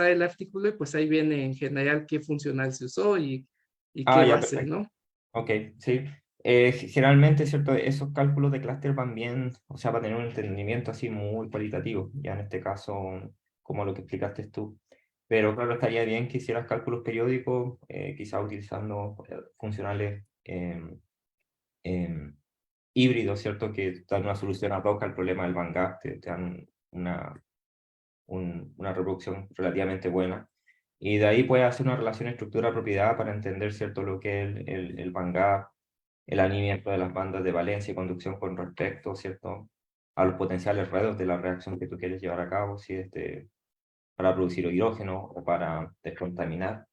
[SPEAKER 3] el artículo y pues ahí viene en general qué funcional se usó y qué
[SPEAKER 7] Ah, ya,
[SPEAKER 3] base,
[SPEAKER 7] perfecto.
[SPEAKER 3] ¿no?
[SPEAKER 7] Ok, sí. Generalmente, ¿cierto? Esos cálculos de clúster van bien, o sea, va a tener un entendimiento así muy cualitativo, ya en este caso, como lo que explicaste tú. Pero claro, estaría bien que hicieras cálculos periódicos, quizá utilizando funcionales em, híbridos, ¿cierto? Que dan una solución ad hoc al problema del Van Gat, te dan una reproducción relativamente buena. Y de ahí puedes hacer una relación estructura-propiedad para entender, ¿cierto? Lo que es el Van Gat, el alineamiento de las bandas de valencia y conducción con respecto, ¿cierto? A los potenciales redos de la reacción que tú quieres llevar a cabo, si es para producir hidrógeno o para descontaminar.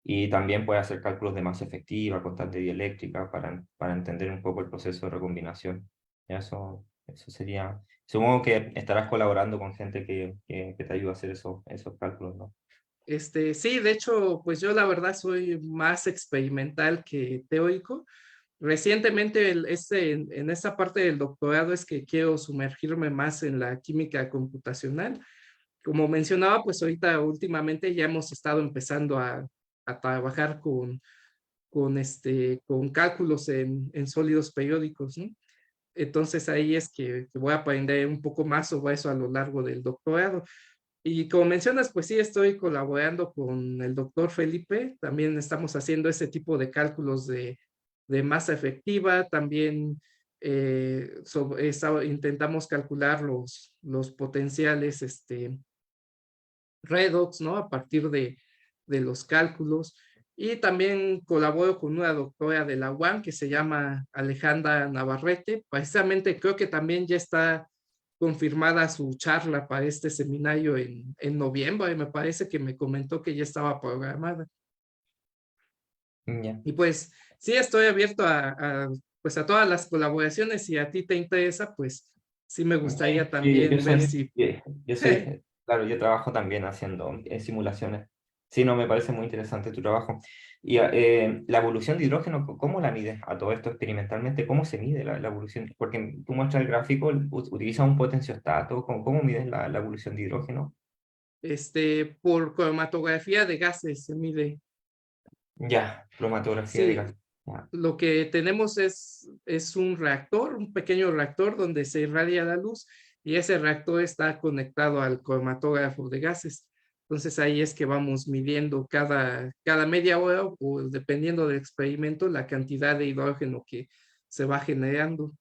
[SPEAKER 7] Y también puede hacer cálculos de masa efectiva, constante dieléctrica, para entender un poco el proceso de recombinación. Ya eso sería... Supongo que estarás colaborando con gente que te ayuda a hacer esos cálculos, ¿no?
[SPEAKER 3] Sí, de hecho, pues yo la verdad soy más experimental que teórico. Recientemente, en esta parte del doctorado es que quiero sumergirme más en la química computacional. Como mencionaba, pues ahorita últimamente ya hemos estado empezando a trabajar con cálculos en sólidos periódicos, ¿no? Entonces ahí es que voy a aprender un poco más sobre eso a lo largo del doctorado. Y como mencionas, pues sí, estoy colaborando con el doctor Felipe. También estamos haciendo ese tipo de cálculos de masa efectiva. También intentamos calcular los potenciales redox, ¿no? A partir de los cálculos. Y también colaboro con una doctora de la UAM que se llama Alejandra Navarrete. Precisamente creo que también ya está confirmada su charla para este seminario en noviembre, y me parece que me comentó que ya estaba programada.
[SPEAKER 7] Ya.
[SPEAKER 3] Y pues sí, estoy abierto pues a todas las colaboraciones. Si a ti te interesa, pues sí me gustaría
[SPEAKER 7] Sí,
[SPEAKER 3] también ver si...
[SPEAKER 7] yo soy, claro, yo trabajo también haciendo simulaciones. Sí, no, me parece muy interesante tu trabajo. Y la evolución de hidrógeno, ¿cómo la mides a todo esto experimentalmente? ¿Cómo se mide la evolución? Porque tú muestras el gráfico, utiliza un potenciostato, ¿cómo mides la evolución de hidrógeno?
[SPEAKER 3] Por cromatografía de gases se mide.
[SPEAKER 7] Ya, cromatografía de
[SPEAKER 3] Sí,
[SPEAKER 7] gas. Ya.
[SPEAKER 3] lo que tenemos es un reactor, un pequeño reactor donde se irradia la luz, y ese reactor está conectado al cromatógrafo de gases. Entonces ahí es que vamos midiendo cada media hora, o dependiendo del experimento, la cantidad de hidrógeno que se va generando.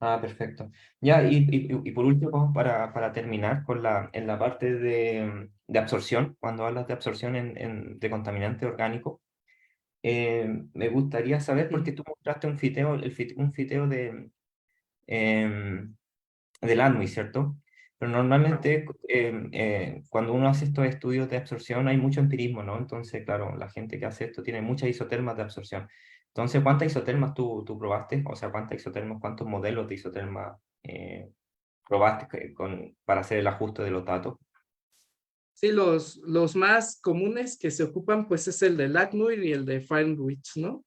[SPEAKER 7] Ah, perfecto. Ya, y por último, para terminar con en la parte de absorción, cuando hablas de absorción de contaminante orgánico, me gustaría saber, porque tú mostraste un fiteo, un fiteo em, del ANWI, ¿cierto? Pero normalmente cuando uno hace estos estudios de absorción hay mucho empirismo, ¿no? Entonces, claro, la gente que hace esto tiene muchas isotermas de absorción. Entonces, ¿cuántas isotermas tú probaste? O sea, ¿cuántas isotermas, cuántos modelos de isotermas probaste para hacer el ajuste de los datos?
[SPEAKER 3] Sí, los más comunes que se ocupan, pues es el de Lackmuir y el de Feinrich, ¿no?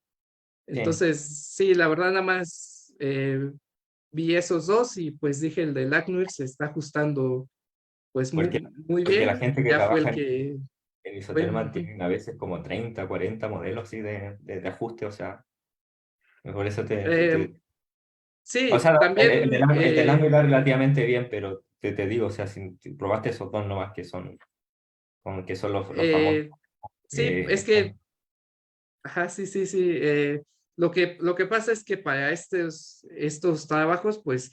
[SPEAKER 7] Sí,
[SPEAKER 3] Entonces, sí, la verdad nada más vi esos dos, y pues dije el de Lackmuir se está ajustando pues
[SPEAKER 7] porque,
[SPEAKER 3] muy
[SPEAKER 7] porque la
[SPEAKER 3] bien.
[SPEAKER 7] gente que
[SPEAKER 3] Ya fue el
[SPEAKER 7] trabaja
[SPEAKER 3] que
[SPEAKER 7] en
[SPEAKER 3] fue.
[SPEAKER 7] isotermas tienen a veces como 30, 40 modelos así de ajuste, o sea, por eso
[SPEAKER 3] Eh,
[SPEAKER 7] o
[SPEAKER 3] sí,
[SPEAKER 7] sea,
[SPEAKER 3] también,
[SPEAKER 7] el del ángulo va relativamente bien, pero te digo, o sea, si probaste esos dos nomás que son los famosos.
[SPEAKER 3] eh, sí, es que, ajá, sí, sí, sí. Lo que pasa es que para estos trabajos, pues,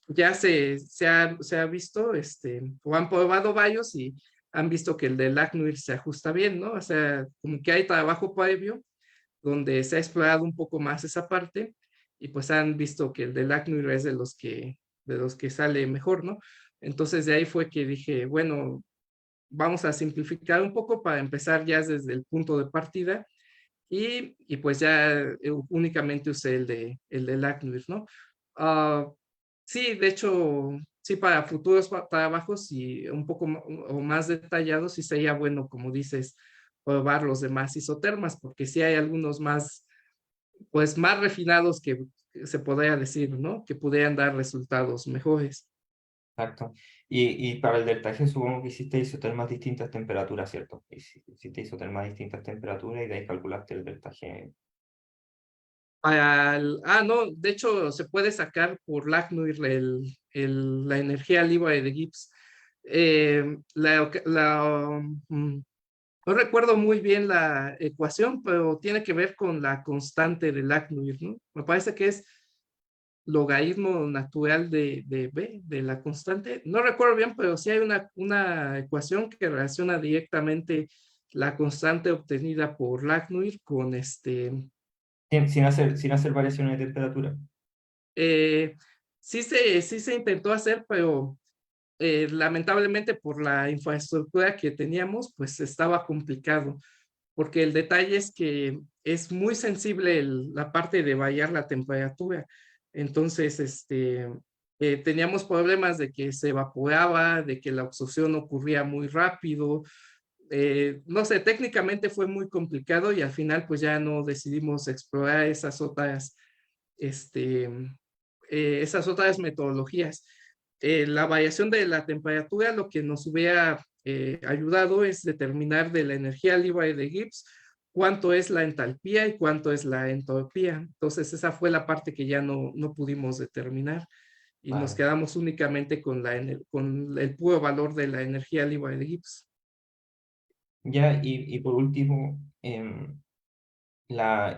[SPEAKER 3] ya se ha visto, o han probado varios y han visto que el de Lackmuir se ajusta bien, ¿no? O sea, como que hay trabajo previo donde se ha explorado un poco más esa parte, y pues han visto que el de Lackmuir es de los que sale mejor, ¿no? Entonces de ahí fue que dije, bueno, vamos a simplificar un poco para empezar ya desde el punto de partida, y pues ya únicamente usé el de Lackmuir, ¿no? Ah, sí, de hecho, sí, para futuros trabajos y un poco o más detallados, sí sería bueno, como dices, probar los demás isotermas, porque sí hay algunos más, pues más refinados que se podría decir, ¿no? Que pudieran dar resultados mejores.
[SPEAKER 7] Exacto. Y para el delta G supongo que hiciste isotermas a distintas temperaturas, ¿cierto? Hiciste isotermas a distintas temperaturas y de ahí calculaste el delta G.
[SPEAKER 3] No, de hecho se puede sacar por Lagnuir la energía libre de Gibbs. No recuerdo muy bien la ecuación, pero tiene que ver con la constante de Lagnuir, ¿no? Me parece que es logaritmo natural de B, de la constante. No recuerdo bien, pero sí hay una ecuación que relaciona directamente la constante obtenida por Lagnuir con
[SPEAKER 7] Sin hacer variaciones de temperatura.
[SPEAKER 3] sí se intentó hacer, pero lamentablemente por la infraestructura que teníamos, pues estaba complicado, porque el detalle es que es muy sensible la parte de variar la temperatura. Entonces, teníamos problemas de que se evaporaba, de que la absorción ocurría muy rápido. No sé, técnicamente fue muy complicado y al final pues ya no decidimos explorar esas otras metodologías. La variación de la temperatura lo que nos hubiera ayudado es determinar de la energía libre de Gibbs cuánto es la entalpía y cuánto es la entropía. Entonces esa fue la parte que ya no pudimos determinar y nos
[SPEAKER 7] Vale.
[SPEAKER 3] quedamos únicamente con el puro valor de la energía libre de Gibbs.
[SPEAKER 7] Ya, y por último,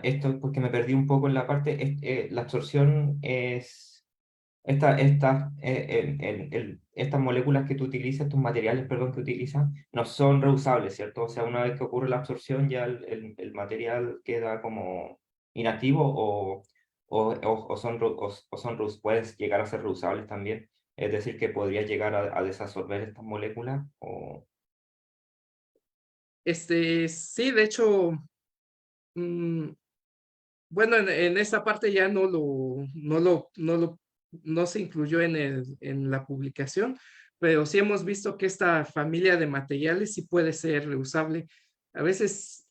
[SPEAKER 7] esto porque me perdí un poco en la parte, la absorción es, estas moléculas que tú utilizas, estos materiales, perdón, que utilizas, no son reusables, ¿cierto? O sea, una vez que ocurre la absorción ya el material queda como inactivo puedes llegar a ser reusables también. Es decir, que podrías llegar a desasolver estas moléculas o...
[SPEAKER 3] Sí, de hecho, bueno, en esa parte ya no se incluyó en la publicación, pero sí hemos visto que esta familia de materiales sí puede ser reusable. A veces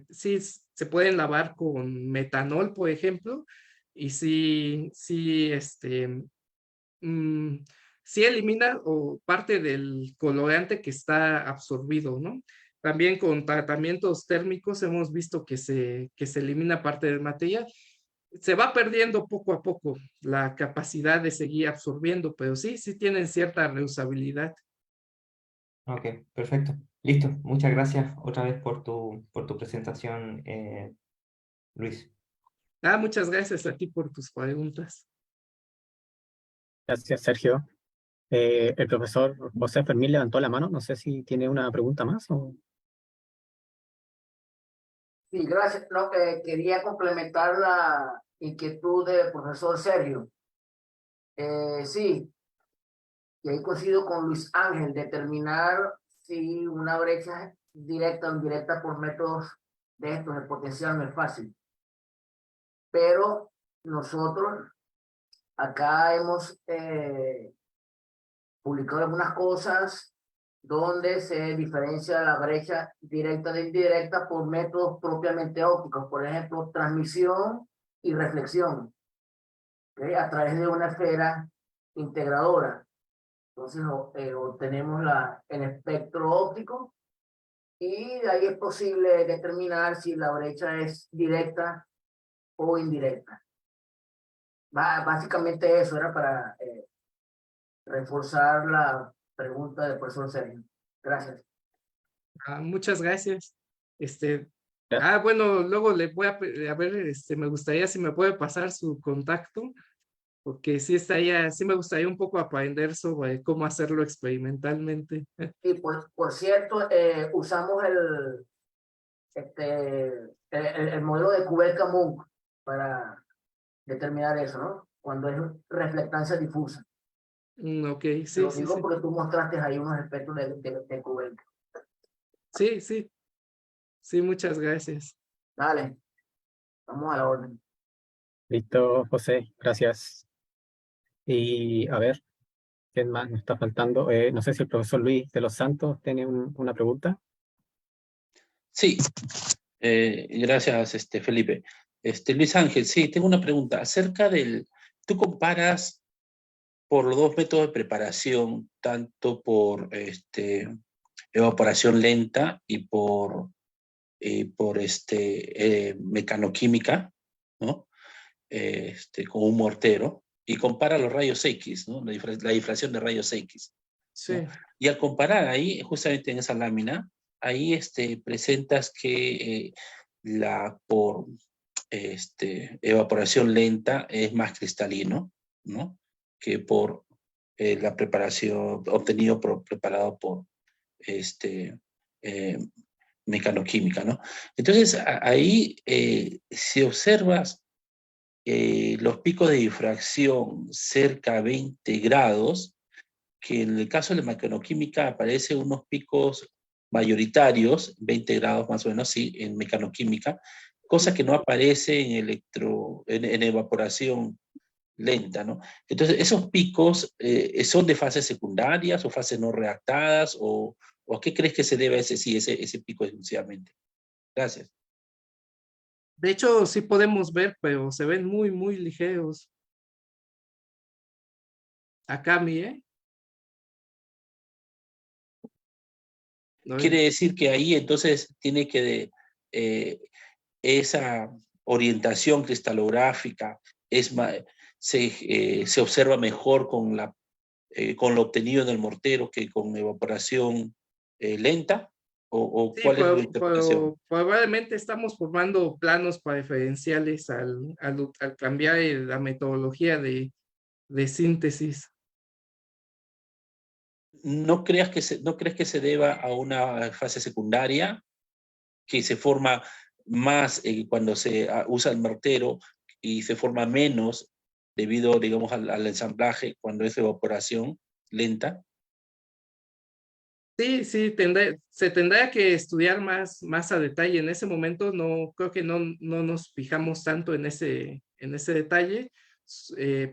[SPEAKER 3] sí se pueden lavar con metanol, por ejemplo, y sí elimina o parte del colorante que está absorbido, ¿no? También con tratamientos térmicos hemos visto que se elimina parte del material. Se va perdiendo poco a poco la capacidad de seguir absorbiendo, pero sí tienen cierta reusabilidad.
[SPEAKER 7] Ok, perfecto. Listo. Muchas gracias otra vez por tu presentación, Luis.
[SPEAKER 3] Muchas gracias a ti por tus preguntas.
[SPEAKER 1] Gracias, Sergio. El profesor José Fermín levantó la mano. No sé si tiene una pregunta más o...
[SPEAKER 6] Sí, gracias. No, quería complementar la inquietud del profesor Sergio. Sí, y ahí coincido con Luis Ángel, determinar si una brecha directa o indirecta por métodos de estos de potencial no es fácil. Pero nosotros acá hemos publicado algunas cosas donde se diferencia la brecha directa de indirecta por métodos propiamente ópticos, por ejemplo, transmisión y reflexión, ¿okay? A través de una esfera integradora. Entonces obtenemos el espectro óptico y de ahí es posible determinar si la brecha es directa o indirecta. Básicamente eso era para reforzar la pregunta del profesor Sergio. Gracias.
[SPEAKER 3] Muchas gracias.
[SPEAKER 1] Ya.
[SPEAKER 3] Bueno, luego le voy a ver, me gustaría si me puede pasar su contacto, porque sí me gustaría un poco aprender sobre cómo hacerlo experimentalmente.
[SPEAKER 6] Y pues, por cierto, usamos el modelo de Kubel-Kamunck para determinar eso, ¿no? Cuando es reflectancia difusa.
[SPEAKER 3] Ok, sí,
[SPEAKER 6] Lo
[SPEAKER 3] sí,
[SPEAKER 6] digo
[SPEAKER 3] sí.
[SPEAKER 6] porque tú mostraste ahí unos efectos de Kubel.
[SPEAKER 3] Sí, sí, sí, muchas gracias.
[SPEAKER 6] Dale, vamos a la orden.
[SPEAKER 1] Listo, José. Gracias. Y a ver, ¿quién más nos está faltando? No sé si el profesor Luis de los Santos tiene una pregunta.
[SPEAKER 2] Sí, gracias, Felipe. Luis Ángel, sí, tengo una pregunta acerca tú comparas por los dos métodos de preparación, tanto por evaporación lenta y por mecanoquímica, ¿no? Con un mortero, y compara los rayos X, ¿no? La difracción de rayos X.
[SPEAKER 3] Sí.
[SPEAKER 2] ¿no? Y al comparar ahí, justamente en esa lámina, ahí presentas que por evaporación lenta es más cristalino, ¿no? Que por la preparación preparado por mecanoquímica, ¿no? Entonces, ahí, si observas los picos de difracción cerca a 20 grados, que en el caso de la mecanoquímica aparecen unos picos mayoritarios, 20 grados más o menos, sí, en mecanoquímica, cosa que no aparece en evaporación lenta, ¿no? Entonces, esos picos son de fases secundarias o fases no reactadas, o ¿a qué crees que se debe ese pico exclusivamente? Gracias.
[SPEAKER 3] De hecho, sí podemos ver, pero se ven muy, muy ligeros. Acá, mire. No,
[SPEAKER 2] Quiere decir que ahí entonces tiene que esa orientación cristalográfica se observa mejor con lo obtenido en el mortero que con evaporación lenta, o
[SPEAKER 3] sí,
[SPEAKER 2] ¿cuál es la interpretación?
[SPEAKER 3] probablemente estamos formando planos preferenciales al cambiar la metodología de síntesis.
[SPEAKER 2] ¿No crees que se deba a una fase secundaria que se forma más cuando se usa el mortero y se forma menos debido, digamos, al ensamblaje cuando es evaporación lenta?
[SPEAKER 3] Sí, sí, se tendrá que estudiar más a detalle. En ese momento no creo que no nos fijamos tanto en ese detalle,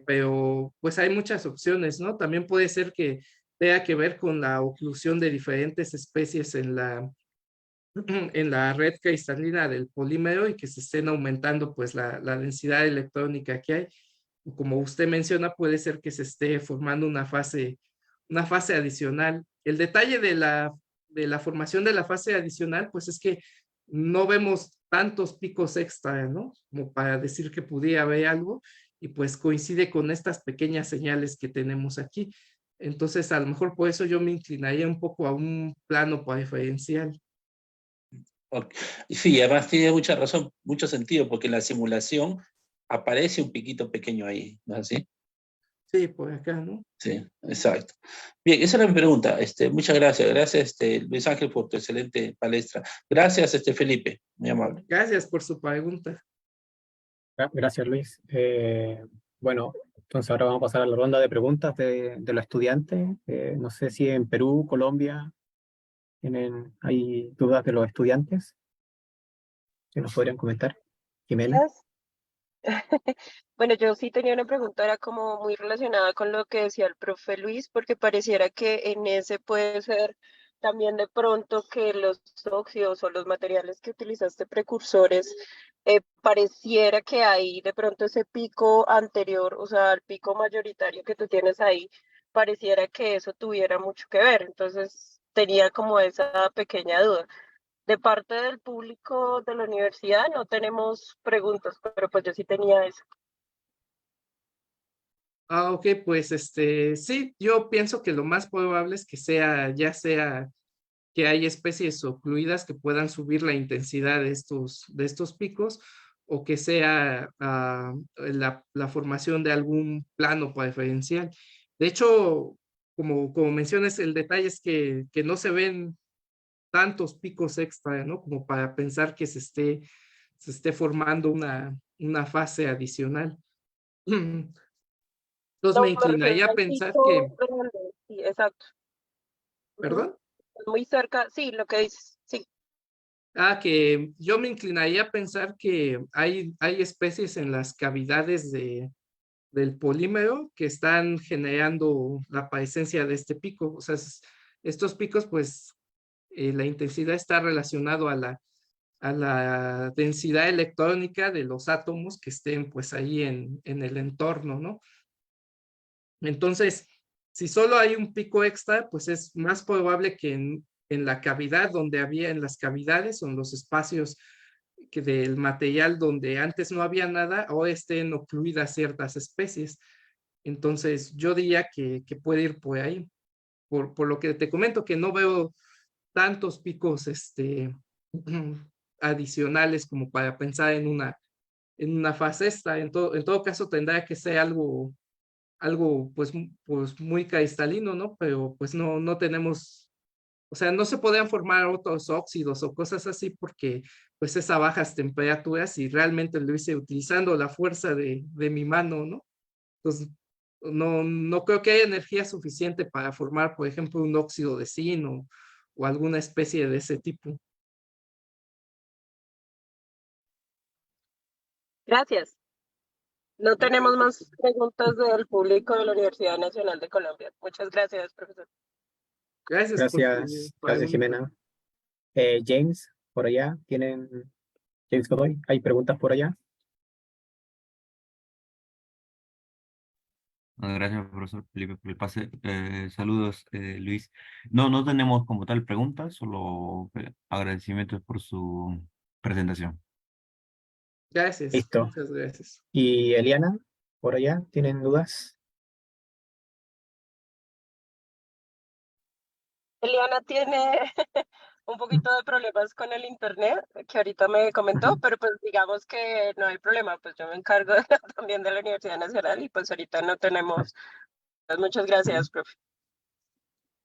[SPEAKER 3] pero pues hay muchas opciones, ¿no? También puede ser que tenga que ver con la oclusión de diferentes especies en la red cristalina del polímero y que se estén aumentando pues la densidad electrónica que hay. Como usted menciona, puede ser que se esté formando una fase adicional. El detalle de la formación de la fase adicional, pues es que no vemos tantos picos extra, ¿no? Como para decir que pudiera haber algo, y pues coincide con estas pequeñas señales que tenemos aquí. Entonces, a lo mejor por eso yo me inclinaría un poco a un plano preferencial.
[SPEAKER 2] Okay. Sí, además tiene mucha razón, mucho sentido, porque en la simulación aparece un piquito pequeño ahí, ¿no es así?
[SPEAKER 3] Sí, por acá, ¿no?
[SPEAKER 2] Sí, exacto. Bien, esa era mi pregunta. Muchas gracias. Gracias, Luis Ángel, por tu excelente palestra. Gracias, Felipe. Muy amable.
[SPEAKER 3] Gracias por su pregunta.
[SPEAKER 1] Gracias, Luis. Bueno, entonces ahora vamos a pasar a la ronda de preguntas de los estudiantes. No sé si en Perú, Colombia, hay dudas de los estudiantes que nos podrían comentar. Jimena.
[SPEAKER 8] Gracias. Bueno, yo sí tenía una pregunta, era como muy relacionada con lo que decía el profe Luis, porque pareciera que en ese puede ser también de pronto que los óxidos o los materiales que utilizaste precursores, pareciera que hay de pronto ese pico anterior, o sea, el pico mayoritario que tú tienes ahí, pareciera que eso tuviera mucho que ver. Entonces, tenía como esa pequeña duda. De parte del público de la universidad no tenemos preguntas, pero pues yo sí tenía eso.
[SPEAKER 3] Ah, ok, pues sí, yo pienso que lo más probable es que ya sea que hay especies ocluidas que puedan subir la intensidad de estos picos, o que sea la formación de algún plano preferencial. De hecho, como mencionas, el detalle es que no se ven tantos picos extra, ¿no? Como para pensar que se esté formando una fase adicional. Entonces me
[SPEAKER 8] No, me refiero
[SPEAKER 3] inclinaría a
[SPEAKER 8] al
[SPEAKER 3] pensar que,
[SPEAKER 8] pico grande, sí, exacto. Ujú.
[SPEAKER 3] ¿perdón?
[SPEAKER 8] Muy cerca, sí, lo que dices, sí.
[SPEAKER 3] Que yo me inclinaría a pensar que hay especies en las cavidades del polímero que están generando la presencia de este pico. O sea, estos picos, pues, la intensidad está relacionado a la densidad electrónica de los átomos que estén, pues, ahí en el entorno, ¿no? Entonces, si solo hay un pico extra, pues es más probable que en la cavidad donde había, en las cavidades o en los espacios del material donde antes no había nada, ahora estén ocluidas ciertas especies. Entonces, yo diría que puede ir por ahí. Por lo que te comento, que no veo tantos picos adicionales como para pensar en una fase extra. En todo caso, tendrá que ser algo pues muy cristalino, ¿no? Pero pues no tenemos, o sea, no se podrían formar otros óxidos o cosas así porque pues es a bajas temperaturas y realmente lo hice utilizando la fuerza de mi mano, ¿no? Entonces, no creo que haya energía suficiente para formar, por ejemplo, un óxido de zinc o alguna especie de ese tipo.
[SPEAKER 8] Gracias. No tenemos más preguntas del público de la Universidad Nacional de Colombia. Muchas gracias, profesor.
[SPEAKER 3] Gracias por tu
[SPEAKER 1] Gracias, gracias
[SPEAKER 3] pregunta.
[SPEAKER 1] Jimena. James, por allá, James Godoy, ¿hay preguntas por allá?
[SPEAKER 9] Gracias, profesor Felipe, por el pase. Saludos, Luis. No tenemos como tal preguntas, solo agradecimientos por su presentación.
[SPEAKER 3] Gracias,
[SPEAKER 1] Listo.
[SPEAKER 3] muchas gracias.
[SPEAKER 1] ¿Y Eliana, por allá, tienen dudas?
[SPEAKER 8] Eliana tiene un poquito de problemas con el internet, que ahorita me comentó,
[SPEAKER 1] Ujú.
[SPEAKER 8] pero pues digamos que no hay problema, pues yo me encargo también de la Universidad Nacional y pues ahorita no tenemos. Pues muchas gracias, profe.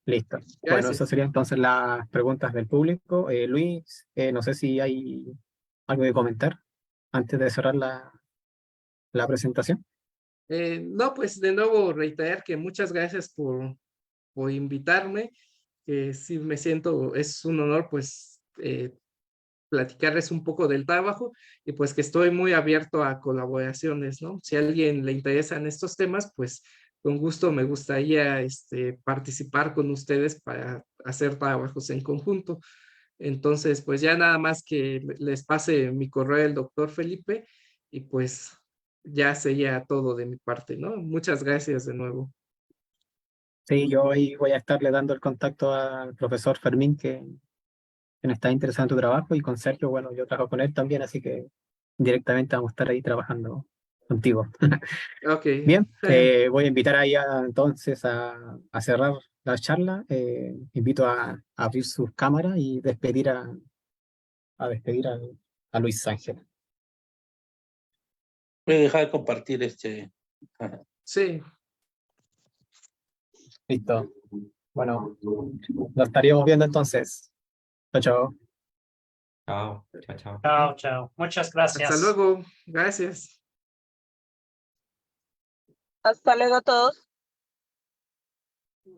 [SPEAKER 1] Listo. Bueno,
[SPEAKER 3] Gracias.
[SPEAKER 1] esas serían entonces las preguntas del público. Luis, no sé si hay algo que comentar antes de cerrar la presentación.
[SPEAKER 3] No, pues de nuevo reiterar que muchas gracias por invitarme. Sí me siento, es un honor pues platicarles un poco del trabajo y pues que estoy muy abierto a colaboraciones, ¿no? Si a alguien le interesan estos temas, pues con gusto me gustaría participar con ustedes para hacer trabajos en conjunto. Entonces, pues ya nada más que les pase mi correo al doctor Felipe y pues ya sería todo de mi parte, ¿no? Muchas gracias de nuevo.
[SPEAKER 1] Sí, yo ahí voy a estarle dando el contacto al profesor Fermín, que está interesado en tu trabajo, y con Sergio, bueno, yo trabajo con él también, así que directamente vamos a estar ahí trabajando contigo.
[SPEAKER 3] Ok.
[SPEAKER 1] Bien, voy a invitar ahí entonces a cerrar la charla. Invito a abrir sus cámaras y despedir a Luis Ángel.
[SPEAKER 2] Voy a dejar de compartir
[SPEAKER 3] Sí.
[SPEAKER 1] Listo. Bueno, nos estaríamos viendo entonces. Chao, chao.
[SPEAKER 7] Chao, chao, chao.
[SPEAKER 4] Chao, chao. Muchas gracias.
[SPEAKER 3] Hasta luego. Gracias.
[SPEAKER 8] Hasta luego a todos.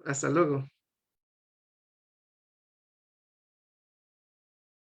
[SPEAKER 3] Hasta luego.